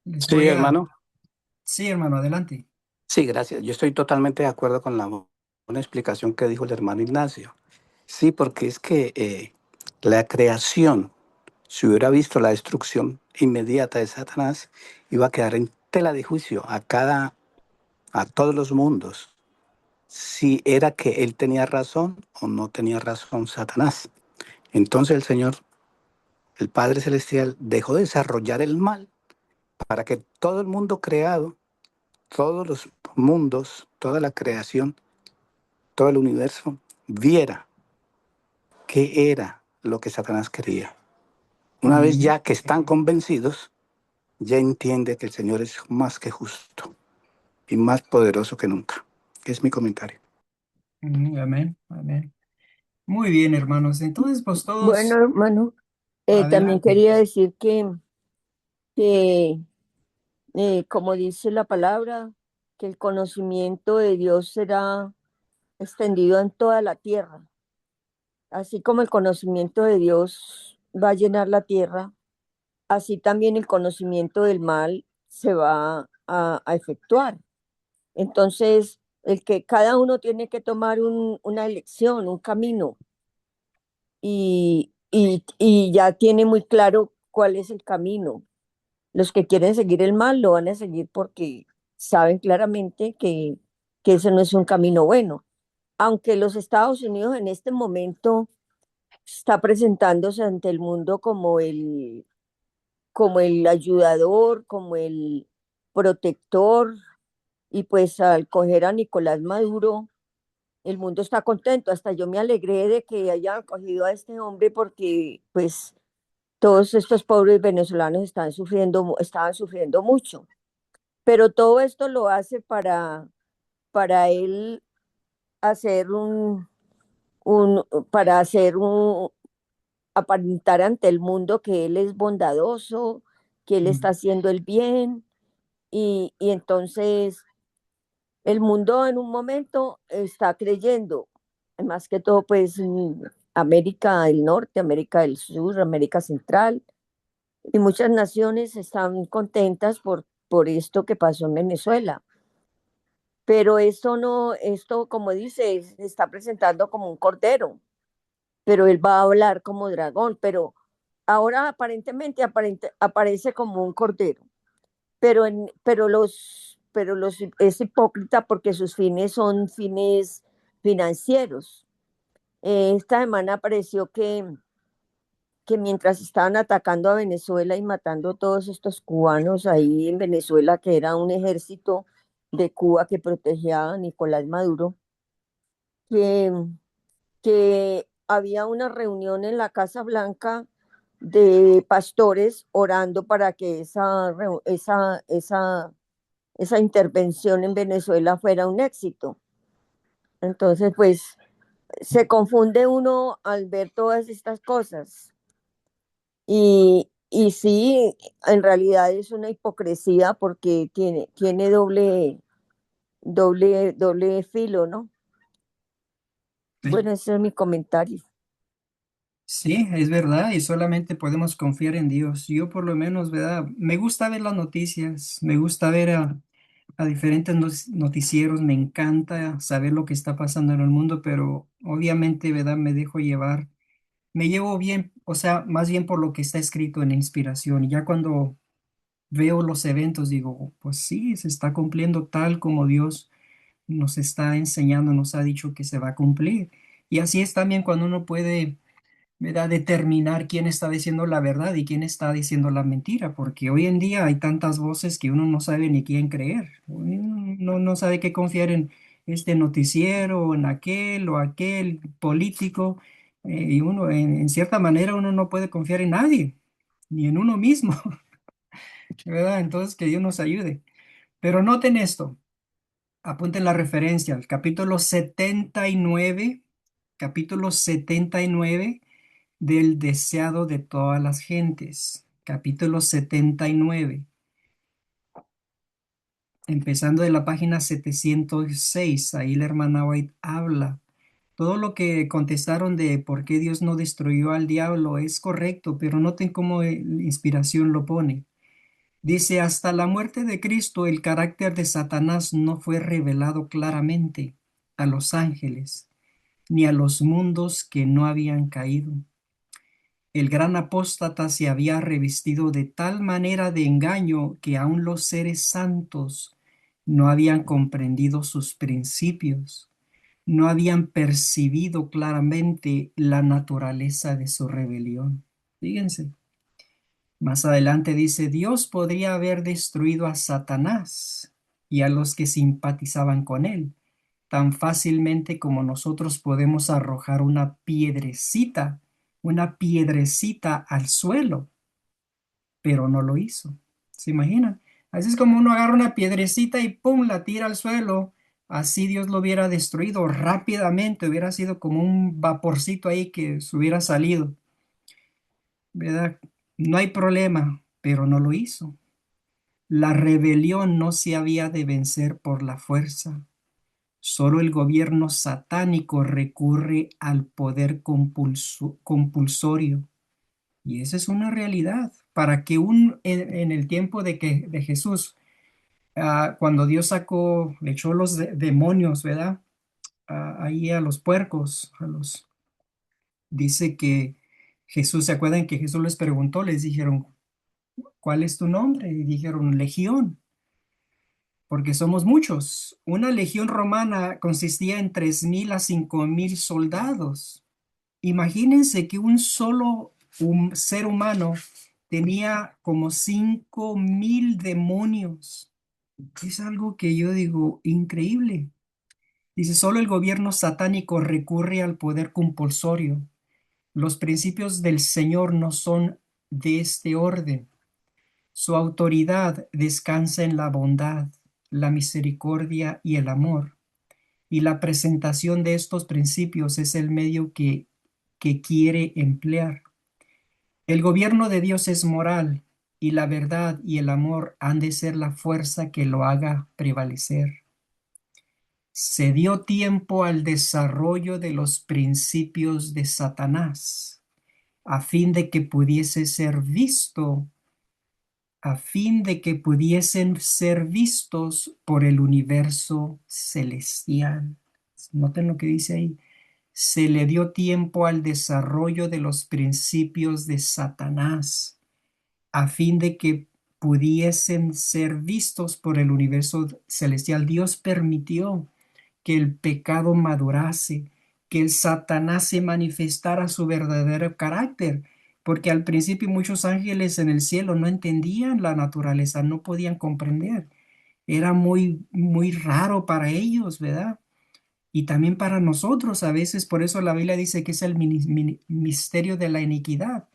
les Sí, voy a... hermano. Sí, hermano, adelante. Sí, gracias. Yo estoy totalmente de acuerdo con una explicación que dijo el hermano Ignacio. Sí, porque es que la creación, si hubiera visto la destrucción inmediata de Satanás, iba a quedar en tela de juicio a todos los mundos, si era que él tenía razón o no tenía razón Satanás. Entonces el Señor, el Padre Celestial, dejó de desarrollar el mal para que todo el mundo creado, todos los mundos, toda la creación, todo el universo, viera qué era lo que Satanás quería. Una vez Mm, ya que están convencidos, ya entiende que el Señor es más que justo y más poderoso que nunca. Es mi comentario. amén, amén. Muy bien, hermanos. Entonces, pues Bueno, todos hermano, también adelante. quería decir que como dice la palabra, que el conocimiento de Dios será extendido en toda la tierra. Así como el conocimiento de Dios va a llenar la tierra, así también el conocimiento del mal se va a efectuar. Entonces, el que cada uno tiene que tomar una elección, un camino, y ya tiene muy claro cuál es el camino. Los que quieren seguir el mal lo van a seguir porque saben claramente que ese no es un camino bueno. Aunque los Estados Unidos en este momento está presentándose ante el mundo como el ayudador, como el protector, y pues al coger a Nicolás Maduro, el mundo está contento. Hasta yo me alegré de que hayan cogido a este hombre porque pues todos estos pobres venezolanos estaban sufriendo mucho. Pero todo esto lo hace para él hacer un, para hacer un, aparentar ante el mundo que él es bondadoso, que él está haciendo el bien, y entonces el mundo en un momento está creyendo, más que todo pues América del Norte, América del Sur, América Central, y muchas naciones están contentas por esto que pasó en Venezuela. Pero esto no, esto como dice, se está presentando como un cordero, pero él va a hablar como dragón, pero ahora aparentemente aparece como un cordero, pero es hipócrita porque sus fines son fines financieros. Esta semana apareció que mientras estaban atacando a Venezuela y matando a todos estos cubanos ahí en Venezuela, que era un ejército de Cuba que protegía a Nicolás Maduro, que, que había una reunión en la Casa Blanca de pastores orando para que esa intervención en Venezuela fuera un éxito. Entonces, pues se confunde uno al ver todas estas cosas. Y sí, en realidad es una hipocresía porque tiene doble filo, ¿no? Sí. Bueno, ese es mi comentario. Sí, es verdad, y solamente podemos confiar en Dios. Yo por lo menos, ¿verdad? Me gusta ver las noticias, me gusta ver a diferentes noticieros, me encanta saber lo que está pasando en el mundo, pero obviamente, ¿verdad? Me dejo llevar, me llevo bien, o sea, más bien por lo que está escrito en la inspiración. Y ya cuando veo los eventos, digo, pues sí, se está cumpliendo tal como Dios nos está enseñando, nos ha dicho que se va a cumplir. Y así es también cuando uno puede, ¿verdad?, determinar quién está diciendo la verdad y quién está diciendo la mentira, porque hoy en día hay tantas voces que uno no sabe ni quién creer. Uno no sabe qué confiar en este noticiero, o en aquel o aquel político, y uno, en cierta manera, uno no puede confiar en nadie, ni en uno mismo, ¿verdad? Entonces, que Dios nos ayude. Pero noten esto. Apunten la referencia, el capítulo 79 del deseado de todas las gentes, capítulo 79, empezando de la página 706. Ahí la hermana White habla. Todo lo que contestaron de por qué Dios no destruyó al diablo es correcto, pero noten cómo la inspiración lo pone. Dice, hasta la muerte de Cristo, el carácter de Satanás no fue revelado claramente a los ángeles, ni a los mundos que no habían caído. El gran apóstata se había revestido de tal manera de engaño que aun los seres santos no habían comprendido sus principios, no habían percibido claramente la naturaleza de su rebelión. Fíjense. Más adelante dice, Dios podría haber destruido a Satanás y a los que simpatizaban con él, tan fácilmente como nosotros podemos arrojar una piedrecita al suelo, pero no lo hizo. ¿Se imaginan? Así es como uno agarra una piedrecita y ¡pum!, la tira al suelo. Así Dios lo hubiera destruido rápidamente, hubiera sido como un vaporcito ahí que se hubiera salido, ¿verdad? No hay problema, pero no lo hizo. La rebelión no se había de vencer por la fuerza. Solo el gobierno satánico recurre al poder compulsorio. Y esa es una realidad. Para que en el tiempo de Jesús, cuando Dios le echó los demonios, ¿verdad? Ahí a los puercos, dice que Jesús, ¿se acuerdan que Jesús les preguntó? Les dijeron, ¿cuál es tu nombre? Y dijeron, Legión, porque somos muchos. Una legión romana consistía en 3,000 a 5,000 soldados. Imagínense que un ser humano tenía como 5,000 demonios. Es algo que yo digo increíble. Dice, solo el gobierno satánico recurre al poder compulsorio. Los principios del Señor no son de este orden. Su autoridad descansa en la bondad, la misericordia y el amor. Y la presentación de estos principios es el medio que quiere emplear. El gobierno de Dios es moral y la verdad y el amor han de ser la fuerza que lo haga prevalecer. Se dio tiempo al desarrollo de los principios de Satanás, a fin de que pudiese ser visto, a fin de que pudiesen ser vistos por el universo celestial. Noten lo que dice ahí. Se le dio tiempo al desarrollo de los principios de Satanás, a fin de que pudiesen ser vistos por el universo celestial. Dios permitió que el pecado madurase, que el Satanás se manifestara su verdadero carácter, porque al principio muchos ángeles en el cielo no entendían la naturaleza, no podían comprender. Era muy raro para ellos, ¿verdad? Y también para nosotros a veces, por eso la Biblia dice que es el misterio de la iniquidad.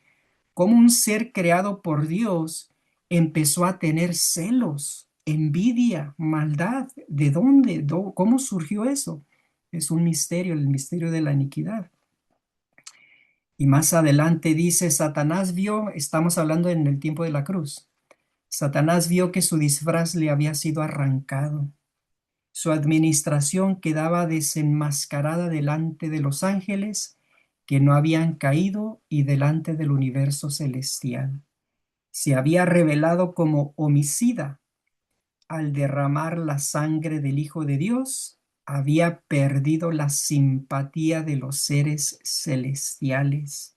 Cómo un ser creado por Dios empezó a tener celos, envidia, maldad. ¿De dónde? ¿Cómo surgió eso? Es un misterio, el misterio de la iniquidad. Y más adelante dice, Satanás vio, estamos hablando en el tiempo de la cruz, Satanás vio que su disfraz le había sido arrancado. Su administración quedaba desenmascarada delante de los ángeles que no habían caído y delante del universo celestial. Se había revelado como homicida al derramar la sangre del Hijo de Dios. Había perdido la simpatía de los seres celestiales.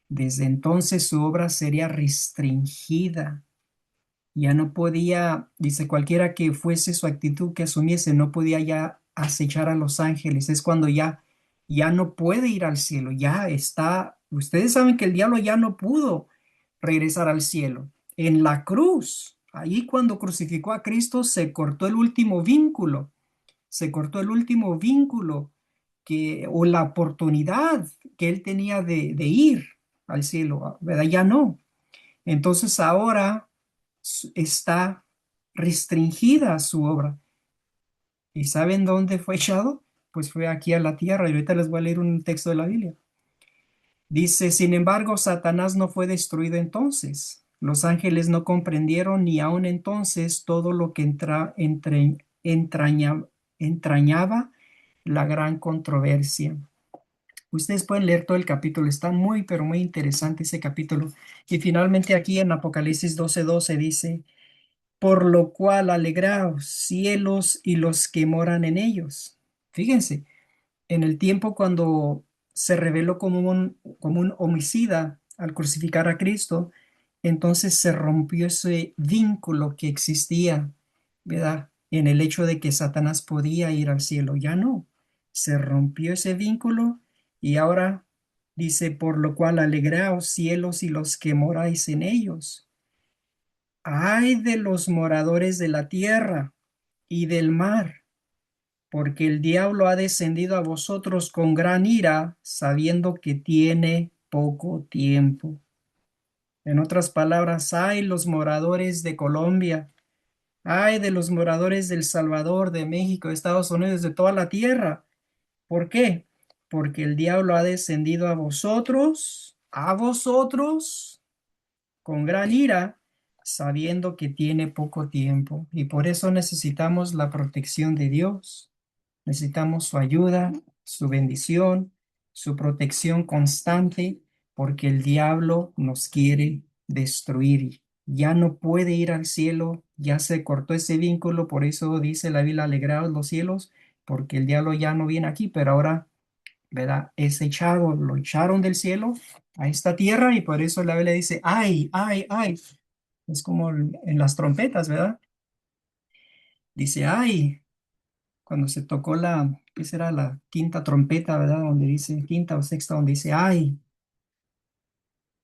Desde entonces su obra sería restringida. Ya no podía, dice, cualquiera que fuese su actitud que asumiese, no podía ya acechar a los ángeles. Es cuando ya no puede ir al cielo, ya está. Ustedes saben que el diablo ya no pudo regresar al cielo. En la cruz, ahí cuando crucificó a Cristo, se cortó el último vínculo, se cortó el último vínculo o la oportunidad que él tenía de ir al cielo, ¿verdad? Ya no. Entonces ahora está restringida su obra. ¿Y saben dónde fue echado? Pues fue aquí a la tierra. Y ahorita les voy a leer un texto de la Biblia. Dice, sin embargo, Satanás no fue destruido entonces. Los ángeles no comprendieron ni aun entonces todo lo que entrañaba la gran controversia. Ustedes pueden leer todo el capítulo, está muy, pero muy interesante ese capítulo. Y finalmente aquí en Apocalipsis 12:12 dice, por lo cual alegraos cielos y los que moran en ellos. Fíjense, en el tiempo cuando se reveló como un homicida al crucificar a Cristo, entonces se rompió ese vínculo que existía, ¿verdad? En el hecho de que Satanás podía ir al cielo, ya no. Se rompió ese vínculo y ahora dice, por lo cual alegraos cielos y los que moráis en ellos. Ay de los moradores de la tierra y del mar, porque el diablo ha descendido a vosotros con gran ira, sabiendo que tiene poco tiempo. En otras palabras, ay los moradores de Colombia, ay de los moradores del Salvador, de México, de Estados Unidos, de toda la tierra. ¿Por qué? Porque el diablo ha descendido a vosotros, con gran ira, sabiendo que tiene poco tiempo. Y por eso necesitamos la protección de Dios. Necesitamos su ayuda, su bendición, su protección constante, porque el diablo nos quiere destruir. Ya no puede ir al cielo, ya se cortó ese vínculo, por eso dice la Biblia, alegraos los cielos, porque el diablo ya no viene aquí, pero ahora, ¿verdad? Es echado, lo echaron del cielo a esta tierra y por eso la Biblia dice, ay, ay, ay. Es como en las trompetas, ¿verdad? Dice, ay, cuando se tocó ¿qué será? La quinta trompeta, ¿verdad? Donde dice, quinta o sexta, donde dice, ay.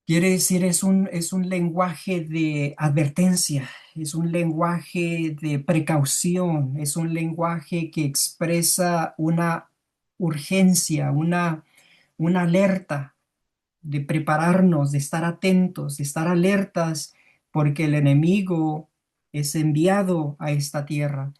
Quiere decir, es un lenguaje de advertencia, es un lenguaje de precaución, es un lenguaje que expresa una urgencia, una alerta de prepararnos, de estar atentos, de estar alertas, porque el enemigo es enviado a esta tierra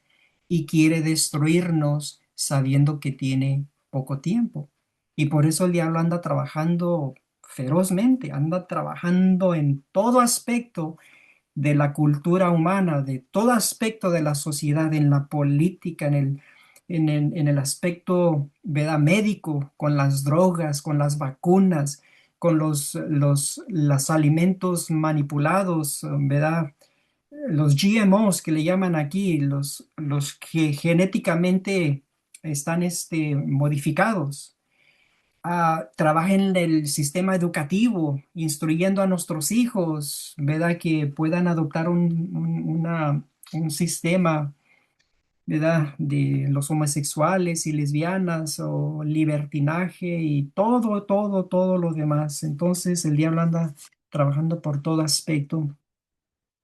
y quiere destruirnos sabiendo que tiene poco tiempo. Y por eso el diablo anda trabajando ferozmente, anda trabajando en todo aspecto de la cultura humana, de todo aspecto de la sociedad, en la política, en el aspecto, ¿verdad?, médico, con las drogas, con las vacunas, con los alimentos manipulados, ¿verdad? Los GMOs que le llaman aquí, los que genéticamente están modificados. Trabaja en el sistema educativo, instruyendo a nuestros hijos, ¿verdad? Que puedan adoptar un sistema, ¿verdad?, de los homosexuales y lesbianas o libertinaje y todo, todo, todo lo demás. Entonces el diablo anda trabajando por todo aspecto.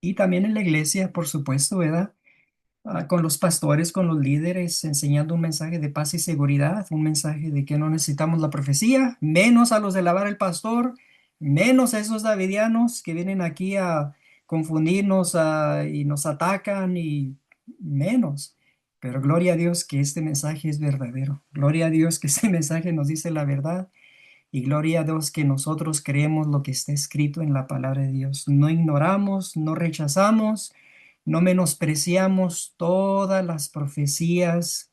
Y también en la iglesia, por supuesto, ¿verdad? Con los pastores, con los líderes, enseñando un mensaje de paz y seguridad, un mensaje de que no necesitamos la profecía, menos a los de lavar el pastor, menos a esos davidianos que vienen aquí a confundirnos y nos atacan y menos. Pero gloria a Dios que este mensaje es verdadero. Gloria a Dios que este mensaje nos dice la verdad. Y gloria a Dios que nosotros creemos lo que está escrito en la palabra de Dios. No ignoramos, no rechazamos, no menospreciamos todas las profecías,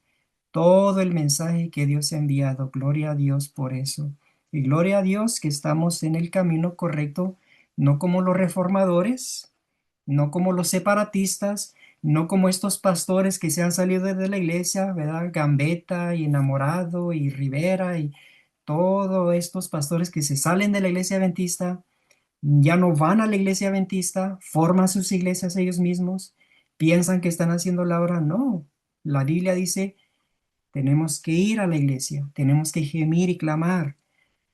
todo el mensaje que Dios ha enviado. Gloria a Dios por eso. Y gloria a Dios que estamos en el camino correcto, no como los reformadores, no como los separatistas, no como estos pastores que se han salido de la iglesia, ¿verdad? Gambetta y Enamorado y Rivera y todos estos pastores que se salen de la iglesia adventista, ya no van a la iglesia adventista, forman sus iglesias ellos mismos, piensan que están haciendo la obra. No, la Biblia dice, tenemos que ir a la iglesia, tenemos que gemir y clamar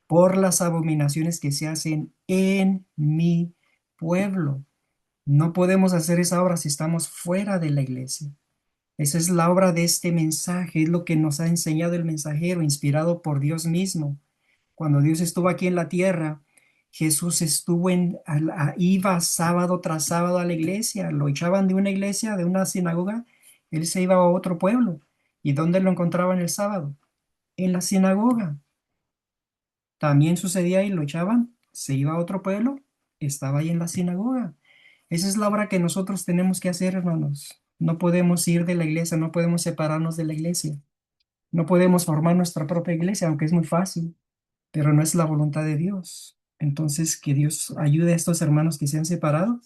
por las abominaciones que se hacen en mi pueblo. No podemos hacer esa obra si estamos fuera de la iglesia. Esa es la obra de este mensaje, es lo que nos ha enseñado el mensajero, inspirado por Dios mismo. Cuando Dios estuvo aquí en la tierra, Jesús estuvo iba sábado tras sábado a la iglesia, lo echaban de una iglesia, de una sinagoga, él se iba a otro pueblo. ¿Y dónde lo encontraban el sábado? En la sinagoga. También sucedía y lo echaban, se iba a otro pueblo, estaba ahí en la sinagoga. Esa es la obra que nosotros tenemos que hacer, hermanos. No podemos ir de la iglesia, no podemos separarnos de la iglesia. No podemos formar nuestra propia iglesia, aunque es muy fácil, pero no es la voluntad de Dios. Entonces, que Dios ayude a estos hermanos que se han separado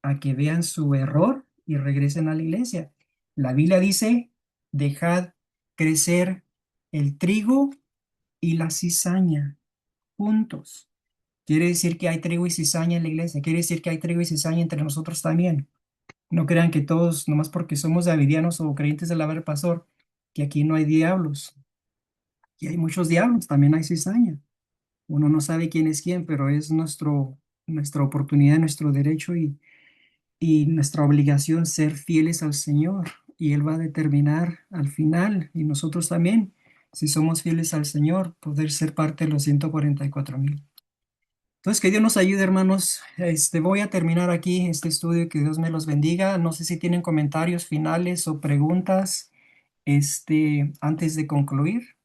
a que vean su error y regresen a la iglesia. La Biblia dice, dejad crecer el trigo y la cizaña juntos. Quiere decir que hay trigo y cizaña en la iglesia. Quiere decir que hay trigo y cizaña entre nosotros también. No crean que todos, nomás porque somos davidianos o creyentes de la verdad pastor, que aquí no hay diablos. Y hay muchos diablos, también hay cizaña. Uno no sabe quién es quién, pero es nuestra oportunidad, nuestro derecho y nuestra obligación ser fieles al Señor. Y Él va a determinar al final, y nosotros también, si somos fieles al Señor, poder ser parte de los 144,000. Entonces, que Dios nos ayude, hermanos. Voy a terminar aquí este estudio, que Dios me los bendiga. No sé si tienen comentarios finales o preguntas, antes de concluir.